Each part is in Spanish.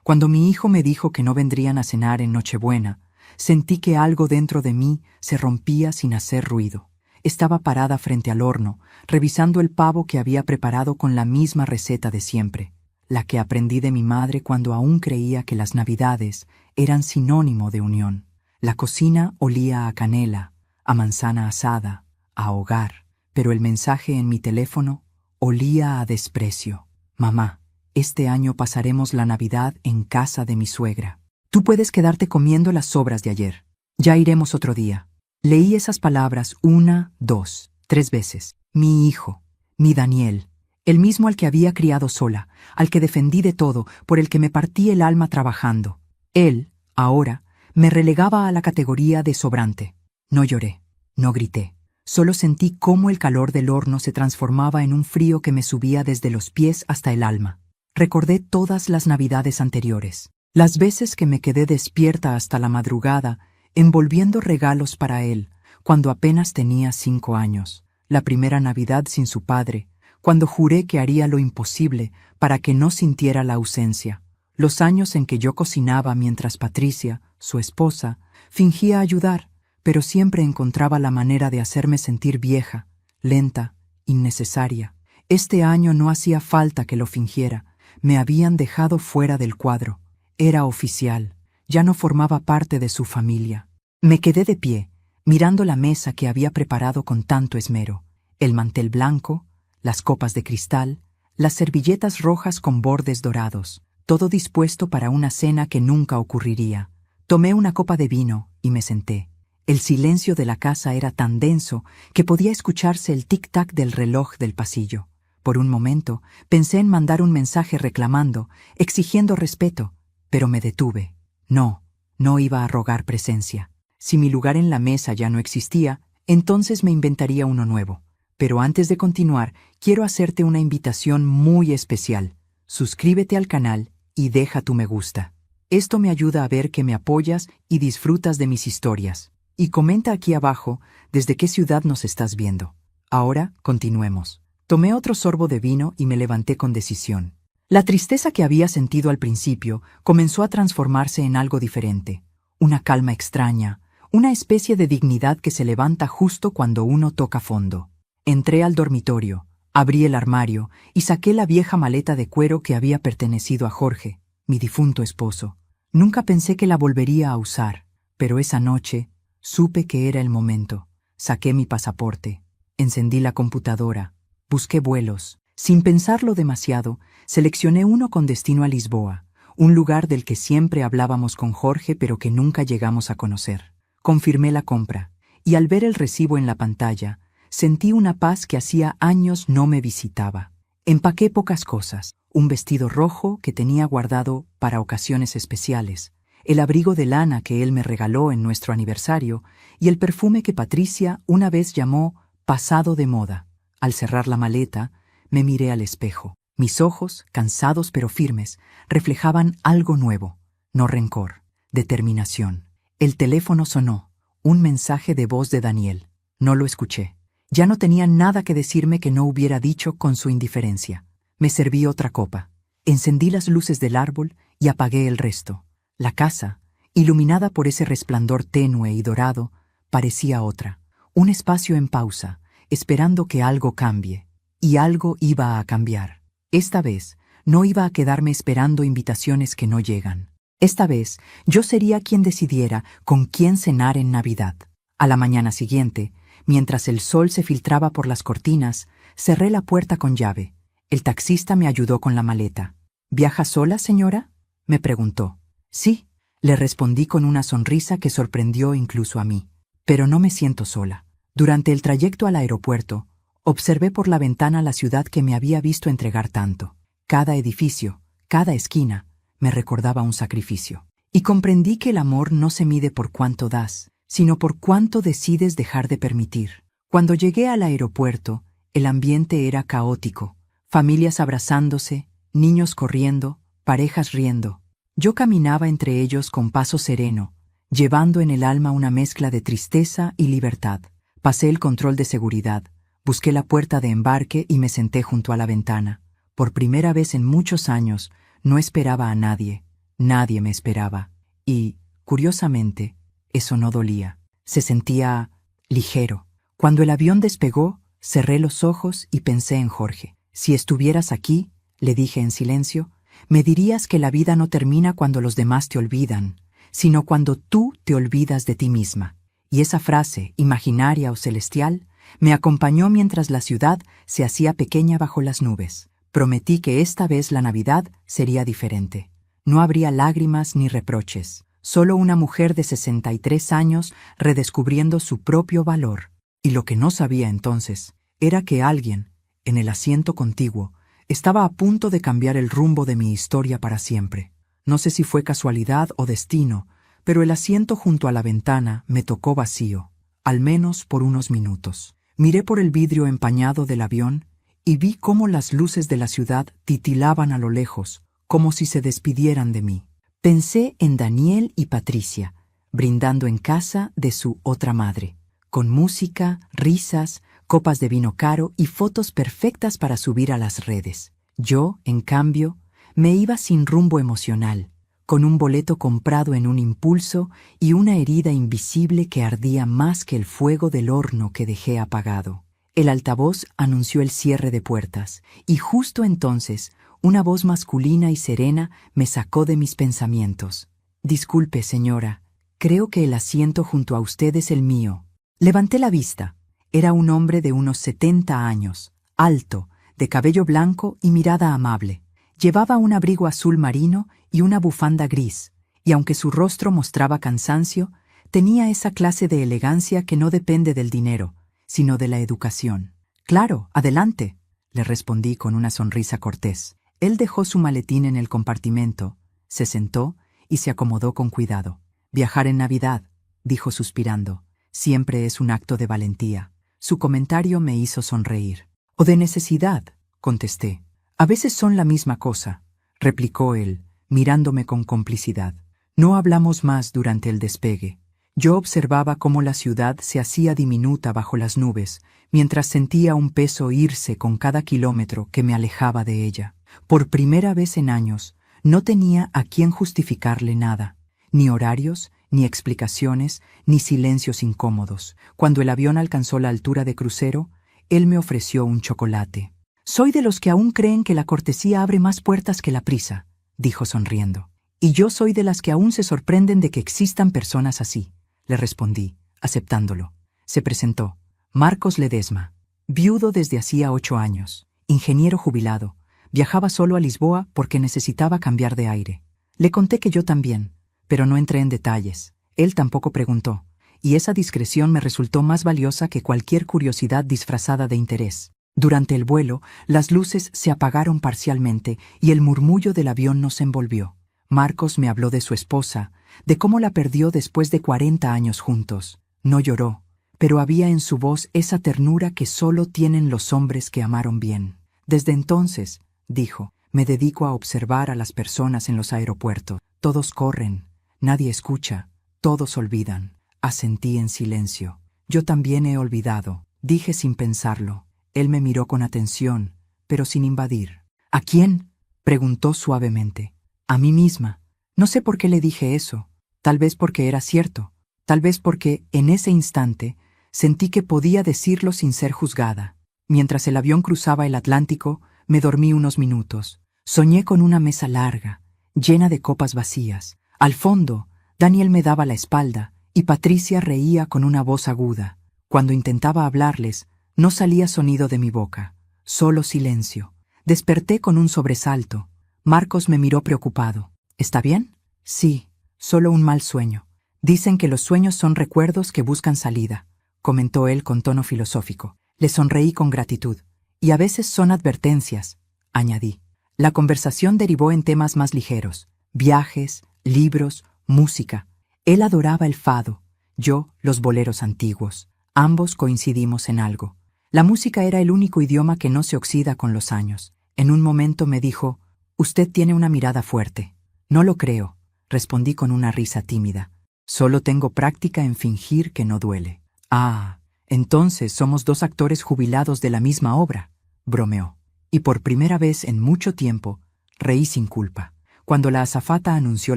Cuando mi hijo me dijo que no vendrían a cenar en Nochebuena, sentí que algo dentro de mí se rompía sin hacer ruido. Estaba parada frente al horno, revisando el pavo que había preparado con la misma receta de siempre, la que aprendí de mi madre cuando aún creía que las Navidades eran sinónimo de unión. La cocina olía a canela, a manzana asada, a hogar, pero el mensaje en mi teléfono olía a desprecio. Mamá, este año pasaremos la Navidad en casa de mi suegra. Tú puedes quedarte comiendo las sobras de ayer. Ya iremos otro día. Leí esas palabras 1, 2, 3 veces. Mi hijo, mi Daniel, el mismo al que había criado sola, al que defendí de todo, por el que me partí el alma trabajando. Él, ahora, me relegaba a la categoría de sobrante. No lloré, no grité. Solo sentí cómo el calor del horno se transformaba en un frío que me subía desde los pies hasta el alma. Recordé todas las Navidades anteriores, las veces que me quedé despierta hasta la madrugada, envolviendo regalos para él, cuando apenas tenía 5 años, la primera Navidad sin su padre, cuando juré que haría lo imposible para que no sintiera la ausencia, los años en que yo cocinaba mientras Patricia, su esposa, fingía ayudar, pero siempre encontraba la manera de hacerme sentir vieja, lenta, innecesaria. Este año no hacía falta que lo fingiera, me habían dejado fuera del cuadro. Era oficial, ya no formaba parte de su familia. Me quedé de pie, mirando la mesa que había preparado con tanto esmero, el mantel blanco, las copas de cristal, las servilletas rojas con bordes dorados, todo dispuesto para una cena que nunca ocurriría. Tomé una copa de vino y me senté. El silencio de la casa era tan denso que podía escucharse el tic-tac del reloj del pasillo. Por un momento pensé en mandar un mensaje reclamando, exigiendo respeto, pero me detuve. No iba a rogar presencia. Si mi lugar en la mesa ya no existía, entonces me inventaría uno nuevo. Pero antes de continuar, quiero hacerte una invitación muy especial. Suscríbete al canal y deja tu me gusta. Esto me ayuda a ver que me apoyas y disfrutas de mis historias. Y comenta aquí abajo desde qué ciudad nos estás viendo. Ahora, continuemos. Tomé otro sorbo de vino y me levanté con decisión. La tristeza que había sentido al principio comenzó a transformarse en algo diferente. Una calma extraña, una especie de dignidad que se levanta justo cuando uno toca fondo. Entré al dormitorio, abrí el armario y saqué la vieja maleta de cuero que había pertenecido a Jorge, mi difunto esposo. Nunca pensé que la volvería a usar, pero esa noche supe que era el momento. Saqué mi pasaporte, encendí la computadora, busqué vuelos. Sin pensarlo demasiado, seleccioné uno con destino a Lisboa, un lugar del que siempre hablábamos con Jorge pero que nunca llegamos a conocer. Confirmé la compra, y al ver el recibo en la pantalla, sentí una paz que hacía años no me visitaba. Empaqué pocas cosas, un vestido rojo que tenía guardado para ocasiones especiales, el abrigo de lana que él me regaló en nuestro aniversario y el perfume que Patricia una vez llamó pasado de moda. Al cerrar la maleta, me miré al espejo. Mis ojos, cansados pero firmes, reflejaban algo nuevo, no rencor, determinación. El teléfono sonó, un mensaje de voz de Daniel. No lo escuché. Ya no tenía nada que decirme que no hubiera dicho con su indiferencia. Me serví otra copa. Encendí las luces del árbol y apagué el resto. La casa, iluminada por ese resplandor tenue y dorado, parecía otra. Un espacio en pausa, esperando que algo cambie. Y algo iba a cambiar. Esta vez, no iba a quedarme esperando invitaciones que no llegan. Esta vez, yo sería quien decidiera con quién cenar en Navidad. A la mañana siguiente, mientras el sol se filtraba por las cortinas, cerré la puerta con llave. El taxista me ayudó con la maleta. ¿Viaja sola, señora?, me preguntó. Sí, le respondí con una sonrisa que sorprendió incluso a mí. Pero no me siento sola. Durante el trayecto al aeropuerto, observé por la ventana la ciudad que me había visto entregar tanto. Cada edificio, cada esquina, me recordaba un sacrificio. Y comprendí que el amor no se mide por cuánto das, sino por cuánto decides dejar de permitir. Cuando llegué al aeropuerto, el ambiente era caótico. Familias abrazándose, niños corriendo, parejas riendo. Yo caminaba entre ellos con paso sereno, llevando en el alma una mezcla de tristeza y libertad. Pasé el control de seguridad, busqué la puerta de embarque y me senté junto a la ventana. Por primera vez en muchos años, no esperaba a nadie, Nadie me esperaba. Y, curiosamente, eso no dolía. Se sentía ligero. Cuando el avión despegó, cerré los ojos y pensé en Jorge. Si estuvieras aquí, le dije en silencio, me dirías que la vida no termina cuando los demás te olvidan, sino cuando tú te olvidas de ti misma. Y esa frase, imaginaria o celestial, me acompañó mientras la ciudad se hacía pequeña bajo las nubes. Prometí que esta vez la Navidad sería diferente. No habría lágrimas ni reproches, solo una mujer de 63 años redescubriendo su propio valor. Y lo que no sabía entonces era que alguien, en el asiento contiguo, estaba a punto de cambiar el rumbo de mi historia para siempre. No sé si fue casualidad o destino, pero el asiento junto a la ventana me tocó vacío, al menos por unos minutos. Miré por el vidrio empañado del avión y vi cómo las luces de la ciudad titilaban a lo lejos, como si se despidieran de mí. Pensé en Daniel y Patricia, brindando en casa de su otra madre, con música, risas, copas de vino caro y fotos perfectas para subir a las redes. Yo, en cambio, me iba sin rumbo emocional, con un boleto comprado en un impulso y una herida invisible que ardía más que el fuego del horno que dejé apagado. El altavoz anunció el cierre de puertas, y justo entonces una voz masculina y serena me sacó de mis pensamientos. «Disculpe, señora, creo que el asiento junto a usted es el mío». Levanté la vista. Era un hombre de unos 70 años, alto, de cabello blanco y mirada amable. Llevaba un abrigo azul marino y una bufanda gris, y aunque su rostro mostraba cansancio, tenía esa clase de elegancia que no depende del dinero, sino de la educación. «Claro, adelante», le respondí con una sonrisa cortés. Él dejó su maletín en el compartimento, se sentó y se acomodó con cuidado. «Viajar en Navidad», dijo suspirando, «siempre es un acto de valentía». Su comentario me hizo sonreír. «O de necesidad», contesté. «A veces son la misma cosa», replicó él, mirándome con complicidad. No hablamos más durante el despegue. Yo observaba cómo la ciudad se hacía diminuta bajo las nubes, mientras sentía un peso irse con cada kilómetro que me alejaba de ella. Por primera vez en años, no tenía a quién justificarle nada, ni horarios, ni explicaciones, ni silencios incómodos. Cuando el avión alcanzó la altura de crucero, él me ofreció un chocolate. «Soy de los que aún creen que la cortesía abre más puertas que la prisa», dijo sonriendo. «Y yo soy de las que aún se sorprenden de que existan personas así», le respondí, aceptándolo. Se presentó. Marcos Ledesma, viudo desde hacía 8 años, ingeniero jubilado. Viajaba solo a Lisboa porque necesitaba cambiar de aire. Le conté que yo también, pero no entré en detalles. Él tampoco preguntó, y esa discreción me resultó más valiosa que cualquier curiosidad disfrazada de interés. Durante el vuelo, las luces se apagaron parcialmente y el murmullo del avión nos envolvió. Marcos me habló de su esposa, de cómo la perdió después de 40 años juntos. No lloró, pero había en su voz esa ternura que solo tienen los hombres que amaron bien. «Desde entonces», dijo, «me dedico a observar a las personas en los aeropuertos. Todos corren, nadie escucha, todos olvidan». Asentí en silencio. «Yo también he olvidado», dije sin pensarlo. Él me miró con atención, pero sin invadir. «¿A quién?», preguntó suavemente. «A mí misma». No sé por qué le dije eso. Tal vez porque era cierto. Tal vez porque, en ese instante, sentí que podía decirlo sin ser juzgada. Mientras el avión cruzaba el Atlántico, me dormí unos minutos. Soñé con una mesa larga, llena de copas vacías. Al fondo, Daniel me daba la espalda y Patricia reía con una voz aguda. Cuando intentaba hablarles, no salía sonido de mi boca, solo silencio. Desperté con un sobresalto. Marcos me miró preocupado. «¿Está bien?» «Sí, solo un mal sueño. Dicen que los sueños son recuerdos que buscan salida», comentó él con tono filosófico. Le sonreí con gratitud. «Y a veces son advertencias», añadí. La conversación derivó en temas más ligeros: viajes, libros, música. Él adoraba el fado, yo los boleros antiguos. Ambos coincidimos en algo. La música era el único idioma que no se oxida con los años. En un momento me dijo: «Usted tiene una mirada fuerte». «No lo creo», respondí con una risa tímida. «Solo tengo práctica en fingir que no duele». «Ah, entonces somos dos actores jubilados de la misma obra», bromeó. Y por primera vez en mucho tiempo, reí sin culpa. Cuando la azafata anunció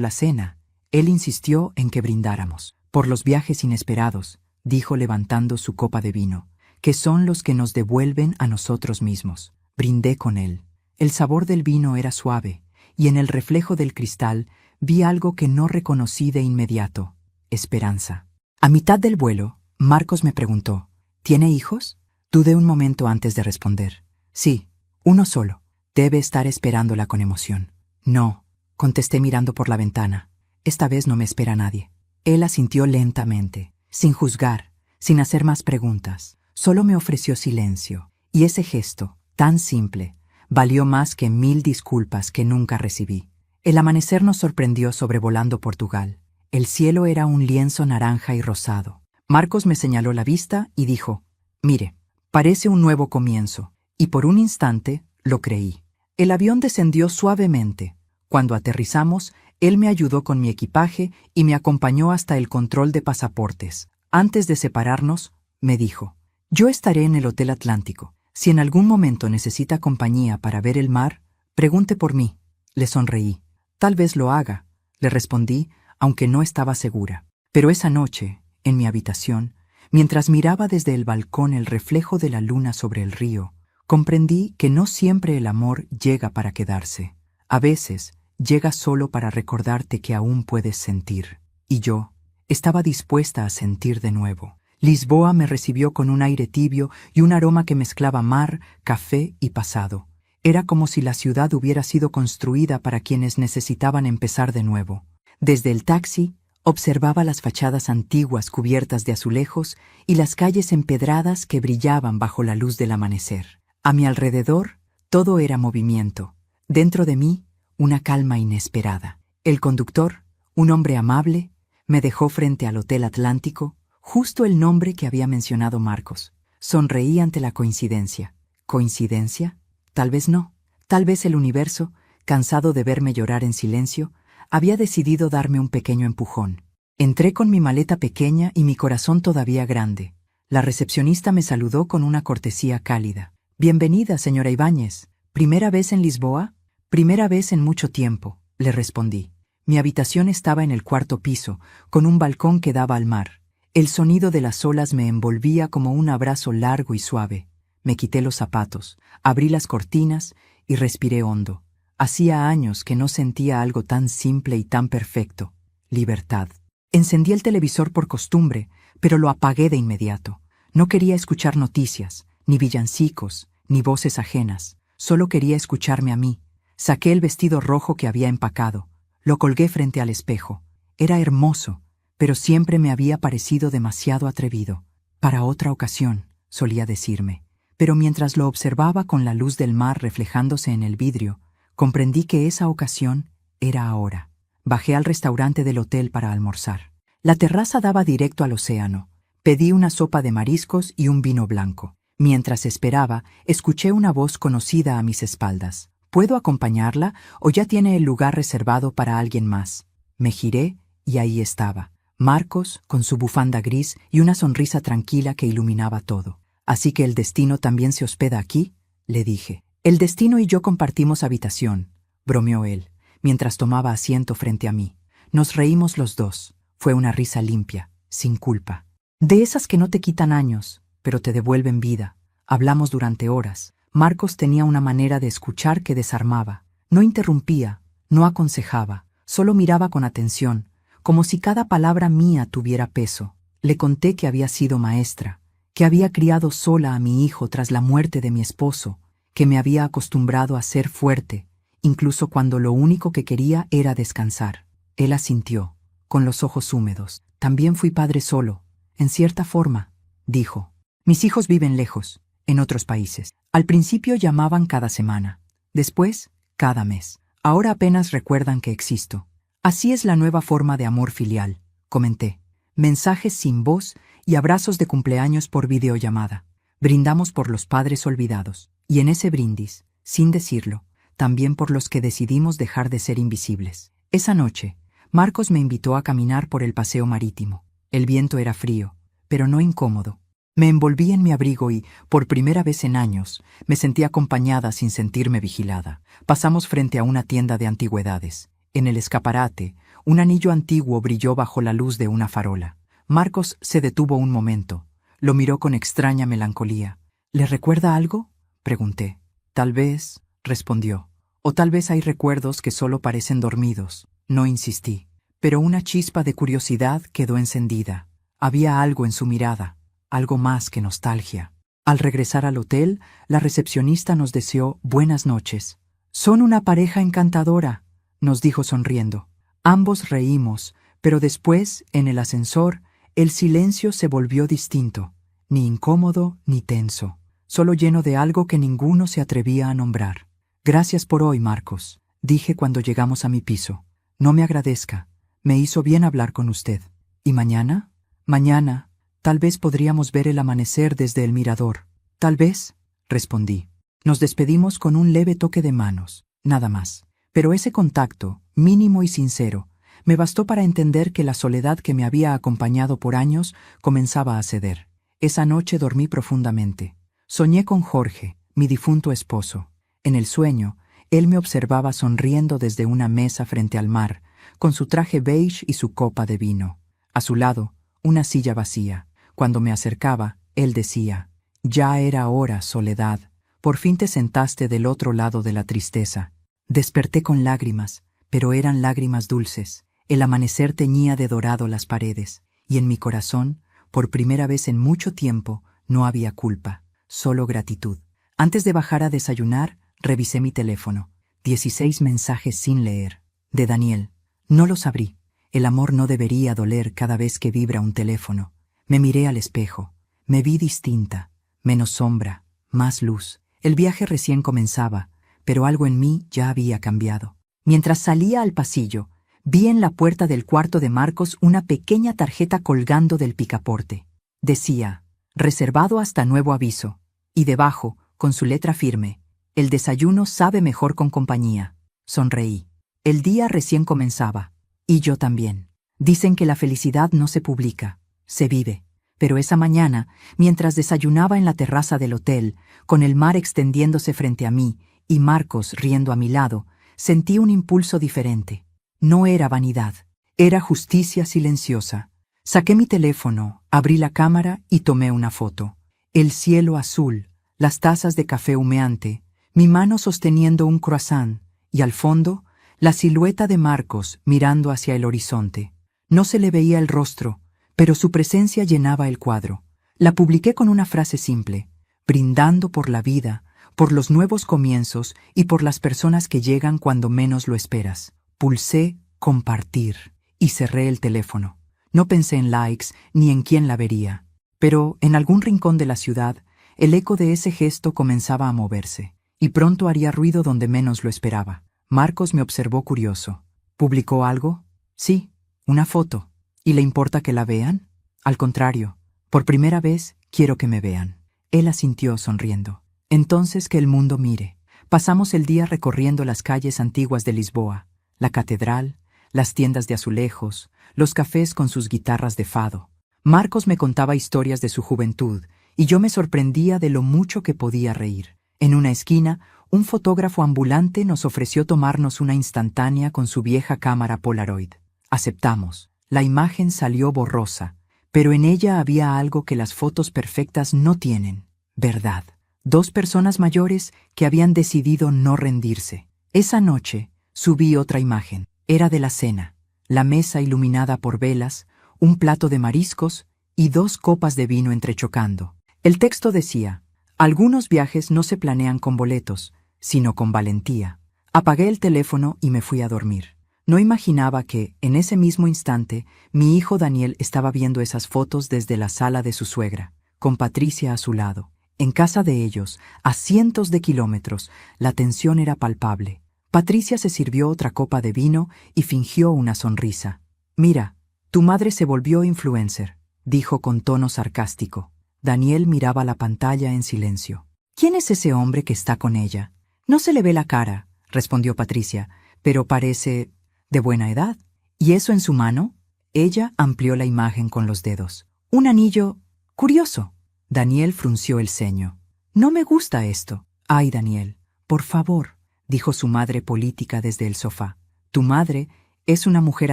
la cena, él insistió en que brindáramos. Por los viajes inesperados, dijo levantando su copa de vino, que son los que nos devuelven a nosotros mismos. Brindé con él. El sabor del vino era suave, y en el reflejo del cristal vi algo que no reconocí de inmediato: esperanza. A mitad del vuelo, Marcos me preguntó: ¿tiene hijos? Dudé un momento antes de responder. Sí, uno solo. Debe estar esperándola con emoción. No, contesté mirando por la ventana. Esta vez no me espera nadie. Él asintió lentamente, sin juzgar, sin hacer más preguntas. Solo me ofreció silencio, y ese gesto, tan simple, valió más que 1000 disculpas que nunca recibí. El amanecer nos sorprendió sobrevolando Portugal. El cielo era un lienzo naranja y rosado. Marcos me señaló la vista y dijo: «Mire, parece un nuevo comienzo», y por un instante lo creí. El avión descendió suavemente. Cuando aterrizamos, él me ayudó con mi equipaje y me acompañó hasta el control de pasaportes. Antes de separarnos, me dijo: «Yo estaré en el Hotel Atlántico. Si en algún momento necesita compañía para ver el mar, pregunte por mí». Le sonreí. «Tal vez lo haga», le respondí, aunque no estaba segura. Pero esa noche, en mi habitación, mientras miraba desde el balcón el reflejo de la luna sobre el río, comprendí que no siempre el amor llega para quedarse. A veces, llega solo para recordarte que aún puedes sentir. Y yo estaba dispuesta a sentir de nuevo. Lisboa me recibió con un aire tibio y un aroma que mezclaba mar, café y pasado. Era como si la ciudad hubiera sido construida para quienes necesitaban empezar de nuevo. Desde el taxi, observaba las fachadas antiguas cubiertas de azulejos y las calles empedradas que brillaban bajo la luz del amanecer. A mi alrededor, todo era movimiento. Dentro de mí, una calma inesperada. El conductor, un hombre amable, me dejó frente al Hotel Atlántico, justo el nombre que había mencionado Marcos. Sonreí ante la coincidencia. ¿Coincidencia? Tal vez no. Tal vez el universo, cansado de verme llorar en silencio, había decidido darme un pequeño empujón. Entré con mi maleta pequeña y mi corazón todavía grande. La recepcionista me saludó con una cortesía cálida. «Bienvenida, señora Ibáñez. ¿Primera vez en Lisboa?» «Primera vez en mucho tiempo», le respondí. Mi habitación estaba en el 4º piso, con un balcón que daba al mar. El sonido de las olas me envolvía como un abrazo largo y suave. Me quité los zapatos, abrí las cortinas y respiré hondo. Hacía años que no sentía algo tan simple y tan perfecto: libertad. Encendí el televisor por costumbre, pero lo apagué de inmediato. No quería escuchar noticias, ni villancicos, ni voces ajenas. Solo quería escucharme a mí. Saqué el vestido rojo que había empacado. Lo colgué frente al espejo. Era hermoso, pero siempre me había parecido demasiado atrevido. «Para otra ocasión», solía decirme. Pero mientras lo observaba con la luz del mar reflejándose en el vidrio, comprendí que esa ocasión era ahora. Bajé al restaurante del hotel para almorzar. La terraza daba directo al océano. Pedí una sopa de mariscos y un vino blanco. Mientras esperaba, escuché una voz conocida a mis espaldas. «¿Puedo acompañarla o ya tiene el lugar reservado para alguien más?» Me giré y ahí estaba, Marcos con su bufanda gris y una sonrisa tranquila que iluminaba todo. «¿Así que el destino también se hospeda aquí?», le dije. «El destino y yo compartimos habitación», bromeó él, mientras tomaba asiento frente a mí. Nos reímos los dos. Fue una risa limpia, sin culpa. De esas que no te quitan años, pero te devuelven vida. Hablamos durante horas. Marcos tenía una manera de escuchar que desarmaba. No interrumpía, no aconsejaba, solo miraba con atención, como si cada palabra mía tuviera peso. Le conté que había sido maestra, que había criado sola a mi hijo tras la muerte de mi esposo, que me había acostumbrado a ser fuerte, incluso cuando lo único que quería era descansar. Él asintió, con los ojos húmedos. «También fui padre solo, en cierta forma», dijo. «Mis hijos viven lejos, en otros países. Al principio llamaban cada semana, después cada mes. Ahora apenas recuerdan que existo. Así es la nueva forma de amor filial», comenté. «Mensajes sin voz y abrazos de cumpleaños por videollamada. Brindamos por los padres olvidados, y en ese brindis, sin decirlo, también por los que decidimos dejar de ser invisibles». Esa noche, Marcos me invitó a caminar por el paseo marítimo. El viento era frío, pero no incómodo. Me envolví en mi abrigo y, por primera vez en años, me sentí acompañada sin sentirme vigilada. Pasamos frente a una tienda de antigüedades. En el escaparate, un anillo antiguo brilló bajo la luz de una farola. Marcos se detuvo un momento. Lo miró con extraña melancolía. ¿Le recuerda algo?, pregunté. Tal vez, respondió. O tal vez hay recuerdos que solo parecen dormidos. No insistí. Pero una chispa de curiosidad quedó encendida. Había algo en su mirada, algo más que nostalgia. Al regresar al hotel, la recepcionista nos deseó buenas noches. «Son una pareja encantadora», nos dijo sonriendo. Ambos reímos, pero después, en el ascensor, el silencio se volvió distinto, ni incómodo ni tenso, solo lleno de algo que ninguno se atrevía a nombrar. «Gracias por hoy, Marcos», dije cuando llegamos a mi piso. «No me agradezca. Me hizo bien hablar con usted». «¿Y mañana?» «Mañana, tal vez podríamos ver el amanecer desde el mirador». «Tal vez», respondí. Nos despedimos con un leve toque de manos, nada más. Pero ese contacto, mínimo y sincero, me bastó para entender que la soledad que me había acompañado por años comenzaba a ceder. Esa noche dormí profundamente. Soñé con Jorge, mi difunto esposo. En el sueño, él me observaba sonriendo desde una mesa frente al mar, con su traje beige y su copa de vino. A su lado, una silla vacía. Cuando me acercaba, él decía: «Ya era hora, Soledad. Por fin te sentaste del otro lado de la tristeza». Desperté con lágrimas, pero eran lágrimas dulces. El amanecer teñía de dorado las paredes, y en mi corazón, por primera vez en mucho tiempo, no había culpa, solo gratitud. Antes de bajar a desayunar, revisé mi teléfono. 16 mensajes sin leer. De Daniel. No los abrí. El amor no debería doler cada vez que vibra un teléfono. Me miré al espejo. Me vi distinta. Menos sombra, más luz. El viaje recién comenzaba, pero algo en mí ya había cambiado. Mientras salía al pasillo, vi en la puerta del cuarto de Marcos una pequeña tarjeta colgando del picaporte. Decía: «Reservado hasta nuevo aviso». Y debajo, con su letra firme: «El desayuno sabe mejor con compañía». Sonreí. El día recién comenzaba. Y yo también. Dicen que la felicidad no se publica, se vive. Pero esa mañana, mientras desayunaba en la terraza del hotel, con el mar extendiéndose frente a mí y Marcos riendo a mi lado, sentí un impulso diferente. No era vanidad, era justicia silenciosa. Saqué mi teléfono, abrí la cámara y tomé una foto. El cielo azul, las tazas de café humeante, mi mano sosteniendo un croissant y al fondo, la silueta de Marcos mirando hacia el horizonte. No se le veía el rostro, pero su presencia llenaba el cuadro. La publiqué con una frase simple: brindando por la vida, por los nuevos comienzos y por las personas que llegan cuando menos lo esperas. Pulsé compartir y cerré el teléfono. No pensé en likes ni en quién la vería. Pero en algún rincón de la ciudad, el eco de ese gesto comenzaba a moverse, y pronto haría ruido donde menos lo esperaba. Marcos me observó curioso. ¿Publicó algo? Sí, una foto. ¿Y le importa que la vean? Al contrario, por primera vez quiero que me vean. Él asintió sonriendo. Entonces que el mundo mire. Pasamos el día recorriendo las calles antiguas de Lisboa, la catedral, las tiendas de azulejos, los cafés con sus guitarras de fado. Marcos me contaba historias de su juventud, y yo me sorprendía de lo mucho que podía reír. En una esquina, un fotógrafo ambulante nos ofreció tomarnos una instantánea con su vieja cámara Polaroid. Aceptamos. La imagen salió borrosa, pero en ella había algo que las fotos perfectas no tienen: verdad. 2 personas mayores que habían decidido no rendirse. Esa noche subí otra imagen. Era de la cena, la mesa iluminada por velas, un plato de mariscos y 2 copas de vino entrechocando. El texto decía: algunos viajes no se planean con boletos, sino con valentía. Apagué el teléfono y me fui a dormir. No imaginaba que, en ese mismo instante, mi hijo Daniel estaba viendo esas fotos desde la sala de su suegra, con Patricia a su lado. En casa de ellos, a cientos de kilómetros, la tensión era palpable. Patricia se sirvió otra copa de vino y fingió una sonrisa. «Mira, tu madre se volvió influencer», dijo con tono sarcástico. Daniel miraba la pantalla en silencio. «¿Quién es ese hombre que está con ella?» «No se le ve la cara», respondió Patricia, «pero parece de buena edad». «¿Y eso en su mano?» Ella amplió la imagen con los dedos. «Un anillo curioso». Daniel frunció el ceño. «No me gusta esto». «Ay, Daniel, por favor», dijo su madre política desde el sofá. Tu madre es una mujer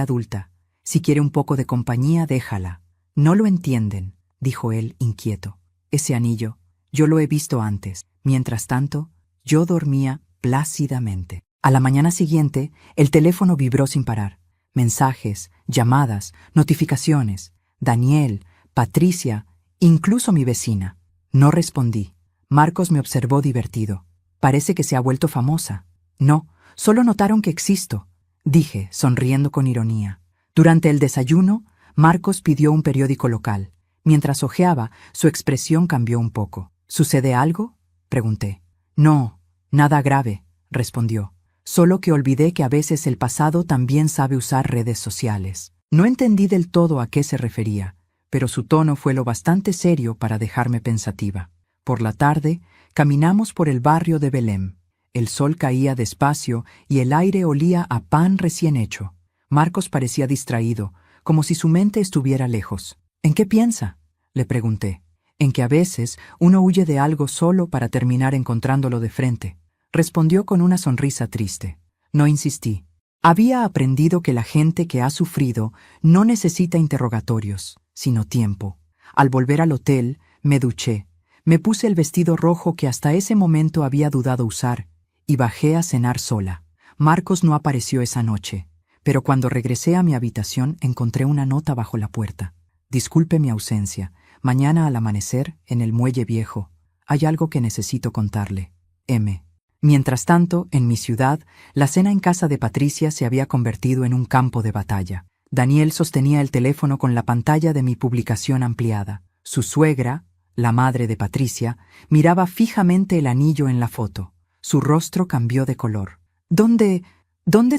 adulta. Si quiere un poco de compañía, déjala. No lo entienden, dijo él, inquieto. Ese anillo, yo lo he visto antes. Mientras tanto, yo dormía plácidamente. A la mañana siguiente, el teléfono vibró sin parar. Mensajes, llamadas, notificaciones. Daniel, Patricia, incluso mi vecina. No respondí. Marcos me observó divertido. Parece que se ha vuelto famosa. No, solo notaron que existo, dije, sonriendo con ironía. Durante el desayuno, Marcos pidió un periódico local. Mientras hojeaba, su expresión cambió un poco. ¿Sucede algo?, pregunté. No, nada grave, respondió. Solo que olvidé que a veces el pasado también sabe usar redes sociales. No entendí del todo a qué se refería, pero su tono fue lo bastante serio para dejarme pensativa. Por la tarde, caminamos por el barrio de Belém. El sol caía despacio y el aire olía a pan recién hecho. Marcos parecía distraído, como si su mente estuviera lejos. ¿En qué piensa?, le pregunté. En que a veces uno huye de algo solo para terminar encontrándolo de frente. Respondió con una sonrisa triste. No insistí. Había aprendido que la gente que ha sufrido no necesita interrogatorios, sino tiempo. Al volver al hotel, me duché. Me puse el vestido rojo que hasta ese momento había dudado usar y bajé a cenar sola. Marcos no apareció esa noche, pero cuando regresé a mi habitación encontré una nota bajo la puerta. Disculpe mi ausencia. Mañana al amanecer, en el muelle viejo, hay algo que necesito contarle. M. Mientras tanto, en mi ciudad, la cena en casa de Patricia se había convertido en un campo de batalla. Daniel sostenía el teléfono con la pantalla de mi publicación ampliada. Su suegra, la madre de Patricia, miraba fijamente el anillo en la foto. Su rostro cambió de color. ¿Dónde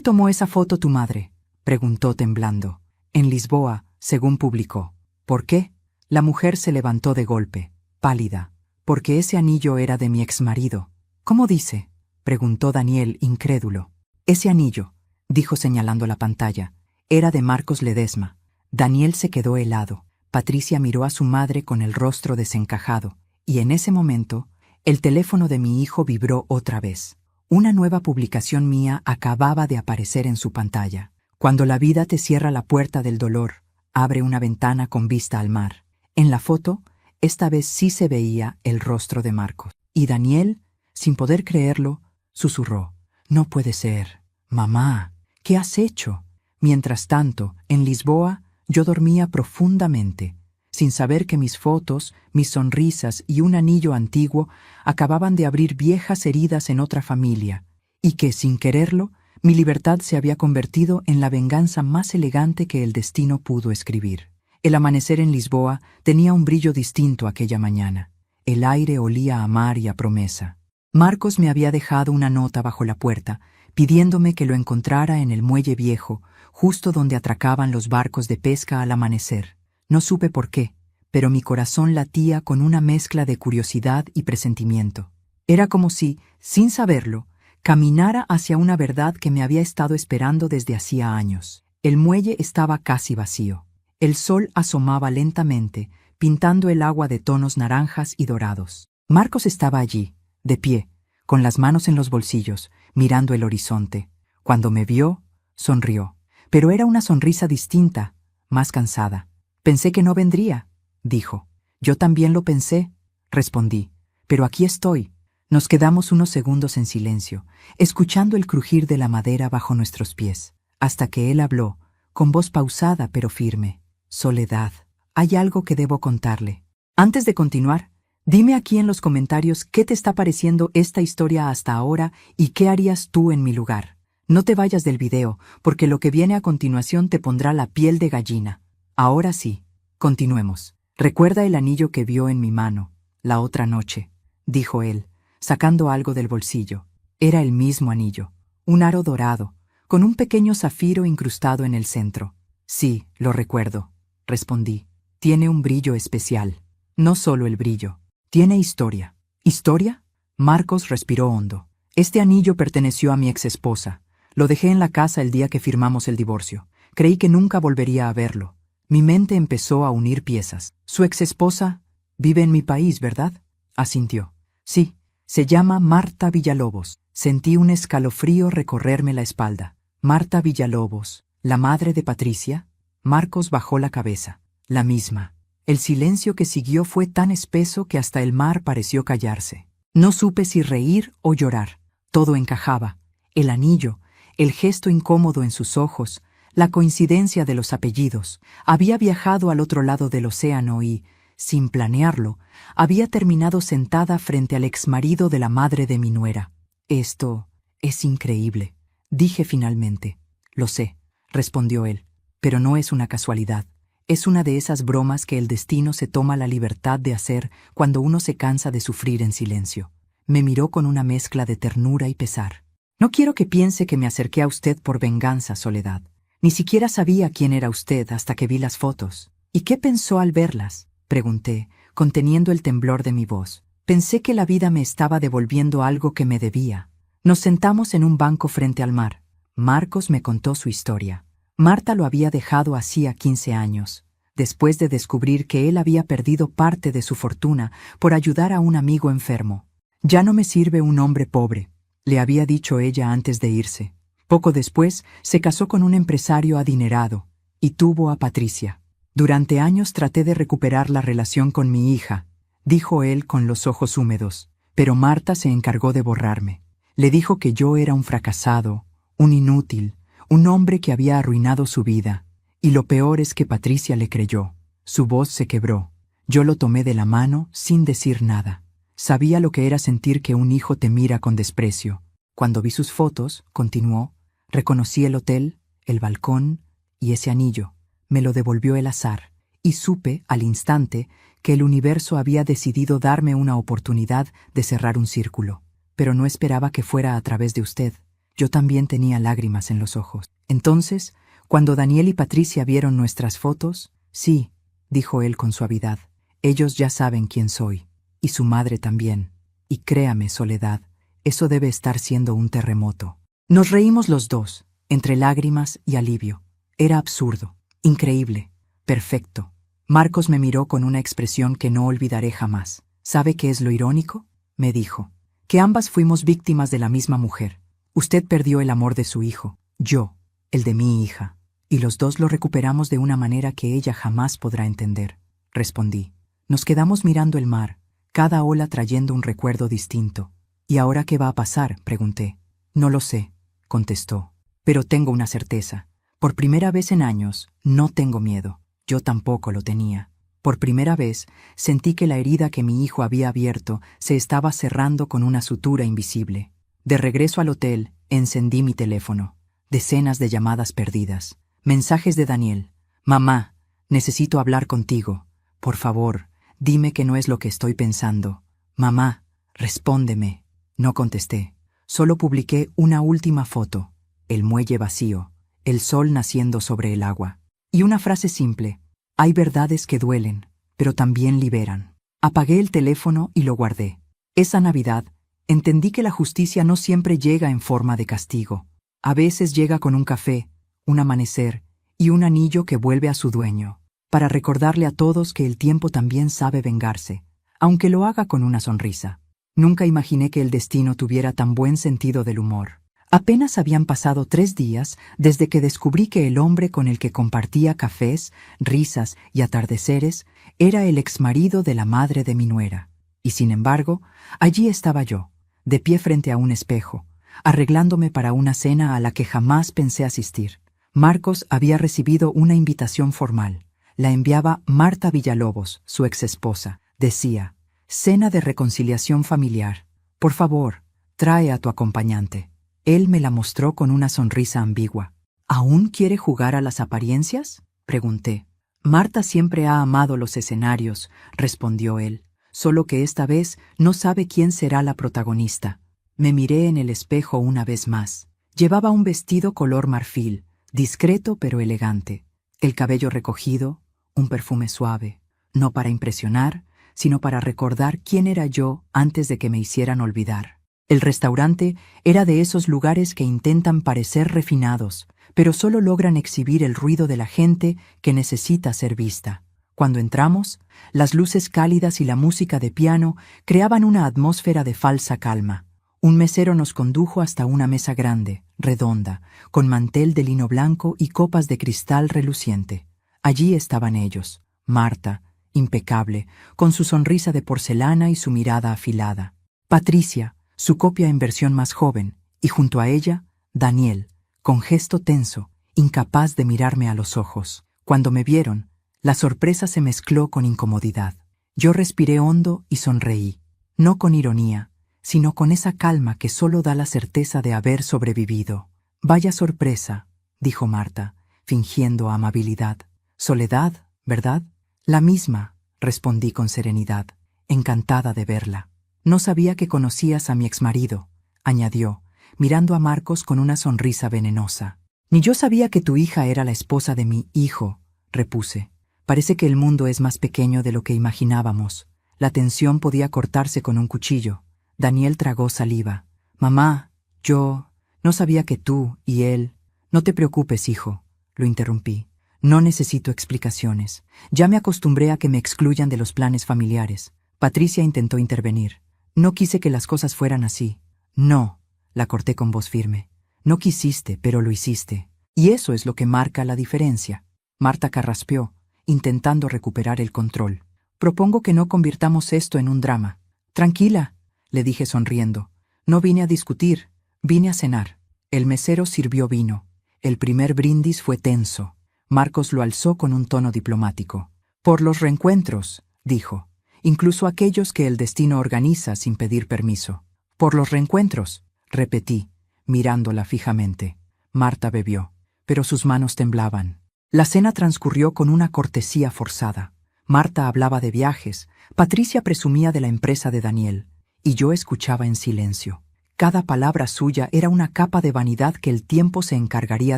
tomó esa foto tu madre?, preguntó temblando. En Lisboa, según publicó. ¿Por qué? La mujer se levantó de golpe, pálida. Porque ese anillo era de mi exmarido. ¿Cómo dice?, preguntó Daniel, incrédulo. Ese anillo, dijo señalando la pantalla, era de Marcos Ledesma. Daniel se quedó helado. Patricia miró a su madre con el rostro desencajado, y en ese momento, el teléfono de mi hijo vibró otra vez. Una nueva publicación mía acababa de aparecer en su pantalla. Cuando la vida te cierra la puerta del dolor, abre una ventana con vista al mar. En la foto, esta vez sí se veía el rostro de Marcos. Y Daniel, sin poder creerlo, susurró. No puede ser. Mamá, ¿qué has hecho? Mientras tanto, en Lisboa, yo dormía profundamente, sin saber que mis fotos, mis sonrisas y un anillo antiguo acababan de abrir viejas heridas en otra familia, y que, sin quererlo, mi libertad se había convertido en la venganza más elegante que el destino pudo escribir. El amanecer en Lisboa tenía un brillo distinto aquella mañana. El aire olía a mar y a promesa. Marcos me había dejado una nota bajo la puerta, pidiéndome que lo encontrara en el muelle viejo, justo donde atracaban los barcos de pesca al amanecer. No supe por qué, pero mi corazón latía con una mezcla de curiosidad y presentimiento. Era como si, sin saberlo, caminara hacia una verdad que me había estado esperando desde hacía años. El muelle estaba casi vacío. El sol asomaba lentamente, pintando el agua de tonos naranjas y dorados. Marcos estaba allí, de pie, con las manos en los bolsillos, mirando el horizonte. Cuando me vio, sonrió. Pero era una sonrisa distinta, más cansada. Pensé que no vendría, dijo. Yo también lo pensé, respondí. Pero aquí estoy. Nos quedamos unos segundos en silencio, escuchando el crujir de la madera bajo nuestros pies, hasta que él habló, con voz pausada pero firme. Soledad, hay algo que debo contarle. Antes de continuar, dime aquí en los comentarios qué te está pareciendo esta historia hasta ahora y qué harías tú en mi lugar. No te vayas del video, porque lo que viene a continuación te pondrá la piel de gallina. Ahora sí, continuemos. Recuerda el anillo que vio en mi mano, la otra noche, dijo él, sacando algo del bolsillo. Era el mismo anillo, un aro dorado, con un pequeño zafiro incrustado en el centro. Sí, lo recuerdo, respondí. Tiene un brillo especial. No solo el brillo, tiene historia. ¿Historia? Marcos respiró hondo. Este anillo perteneció a mi exesposa. Lo dejé en la casa el día que firmamos el divorcio. Creí que nunca volvería a verlo. Mi mente empezó a unir piezas. Su exesposa vive en mi país, ¿verdad? Asintió. Sí, se llama Marta Villalobos. Sentí un escalofrío recorrerme la espalda. Marta Villalobos, la madre de Patricia. Marcos bajó la cabeza. La misma. El silencio que siguió fue tan espeso que hasta el mar pareció callarse. No supe si reír o llorar. Todo encajaba. El anillo, el gesto incómodo en sus ojos, la coincidencia de los apellidos. Había viajado al otro lado del océano y, sin planearlo, había terminado sentada frente al exmarido de la madre de mi nuera. Esto es increíble, dije finalmente. Lo sé, respondió él, pero no es una casualidad. Es una de esas bromas que el destino se toma la libertad de hacer cuando uno se cansa de sufrir en silencio. Me miró con una mezcla de ternura y pesar. No quiero que piense que me acerqué a usted por venganza, Soledad. Ni siquiera sabía quién era usted hasta que vi las fotos. ¿Y qué pensó al verlas?, pregunté, conteniendo el temblor de mi voz. Pensé que la vida me estaba devolviendo algo que me debía. Nos sentamos en un banco frente al mar. Marcos me contó su historia. Marta lo había dejado hacía 15 años, después de descubrir que él había perdido parte de su fortuna por ayudar a un amigo enfermo. Ya no me sirve un hombre pobre, le había dicho ella antes de irse. Poco después se casó con un empresario adinerado y tuvo a Patricia. Durante años traté de recuperar la relación con mi hija, dijo él con los ojos húmedos, pero Marta se encargó de borrarme. Le dijo que yo era un fracasado, un inútil, un hombre que había arruinado su vida, y lo peor es que Patricia le creyó. Su voz se quebró. Yo lo tomé de la mano sin decir nada. Sabía lo que era sentir que un hijo te mira con desprecio. Cuando vi sus fotos, continuó, reconocí el hotel, el balcón y ese anillo. Me lo devolvió el azar, y supe, al instante, que el universo había decidido darme una oportunidad de cerrar un círculo. Pero no esperaba que fuera a través de usted. Yo también tenía lágrimas en los ojos. Entonces, cuando Daniel y Patricia vieron nuestras fotos, sí, dijo él con suavidad, ellos ya saben quién soy, y su madre también. Y créame, Soledad, eso debe estar siendo un terremoto. Nos reímos los dos, entre lágrimas y alivio. Era absurdo, increíble, perfecto. Marcos me miró con una expresión que no olvidaré jamás. ¿Sabe qué es lo irónico?, me dijo. Que ambas fuimos víctimas de la misma mujer. Usted perdió el amor de su hijo, yo, el de mi hija, y los dos lo recuperamos de una manera que ella jamás podrá entender, respondí. Nos quedamos mirando el mar, cada ola trayendo un recuerdo distinto. ¿Y ahora qué va a pasar?, pregunté. No lo sé, contestó, pero tengo una certeza. Por primera vez en años, no tengo miedo. Yo tampoco lo tenía. Por primera vez, sentí que la herida que mi hijo había abierto se estaba cerrando con una sutura invisible. De regreso al hotel, encendí mi teléfono. Decenas de llamadas perdidas. Mensajes de Daniel. Mamá, necesito hablar contigo. Por favor, dime que no es lo que estoy pensando. Mamá, respóndeme. No contesté. Solo publiqué una última foto. El muelle vacío, el sol naciendo sobre el agua. Y una frase simple. Hay verdades que duelen, pero también liberan. Apagué el teléfono y lo guardé. Esa Navidad, entendí que la justicia no siempre llega en forma de castigo. A veces llega con un café, un amanecer y un anillo que vuelve a su dueño, para recordarle a todos que el tiempo también sabe vengarse, aunque lo haga con una sonrisa. Nunca imaginé que el destino tuviera tan buen sentido del humor. Apenas habían pasado 3 días desde que descubrí que el hombre con el que compartía cafés, risas y atardeceres era el exmarido de la madre de mi nuera. Y sin embargo, allí estaba yo, de pie frente a un espejo, arreglándome para una cena a la que jamás pensé asistir. Marcos había recibido una invitación formal. La enviaba Marta Villalobos, su exesposa. Decía, cena de reconciliación familiar. Por favor, trae a tu acompañante. Él me la mostró con una sonrisa ambigua. ¿Aún quiere jugar a las apariencias?, pregunté. Marta siempre ha amado los escenarios, respondió él, solo que esta vez no sabe quién será la protagonista. Me miré en el espejo una vez más. Llevaba un vestido color marfil, discreto pero elegante, el cabello recogido, un perfume suave, no para impresionar, sino para recordar quién era yo antes de que me hicieran olvidar. El restaurante era de esos lugares que intentan parecer refinados, pero solo logran exhibir el ruido de la gente que necesita ser vista. Cuando entramos, las luces cálidas y la música de piano creaban una atmósfera de falsa calma. Un mesero nos condujo hasta una mesa grande, redonda, con mantel de lino blanco y copas de cristal reluciente. Allí estaban ellos, Marta, impecable, con su sonrisa de porcelana y su mirada afilada. Patricia, su copia en versión más joven, y junto a ella, Daniel, con gesto tenso, incapaz de mirarme a los ojos. Cuando me vieron, la sorpresa se mezcló con incomodidad. Yo respiré hondo y sonreí, no con ironía, sino con esa calma que solo da la certeza de haber sobrevivido. Vaya sorpresa, dijo Marta, fingiendo amabilidad. Soledad, ¿verdad? La misma, respondí con serenidad, encantada de verla. No sabía que conocías a mi exmarido, añadió, mirando a Marcos con una sonrisa venenosa. Ni yo sabía que tu hija era la esposa de mi hijo, repuse. Parece que el mundo es más pequeño de lo que imaginábamos. La tensión podía cortarse con un cuchillo. Daniel tragó saliva. Mamá, yo no sabía que tú y él... No te preocupes, hijo, lo interrumpí. No necesito explicaciones. Ya me acostumbré a que me excluyan de los planes familiares. Patricia intentó intervenir. No quise que las cosas fueran así. No, la corté con voz firme. No quisiste, pero lo hiciste. Y eso es lo que marca la diferencia. Marta carraspeó, intentando recuperar el control. Propongo que no convirtamos esto en un drama. Tranquila, le dije sonriendo. No vine a discutir, vine a cenar. El mesero sirvió vino. El primer brindis fue tenso. Marcos lo alzó con un tono diplomático. Por los reencuentros, dijo, incluso aquellos que el destino organiza sin pedir permiso. Por los reencuentros, repetí, mirándola fijamente. Marta bebió, pero sus manos temblaban. La cena transcurrió con una cortesía forzada. Marta hablaba de viajes, Patricia presumía de la empresa de Daniel, y yo escuchaba en silencio. Cada palabra suya era una capa de vanidad que el tiempo se encargaría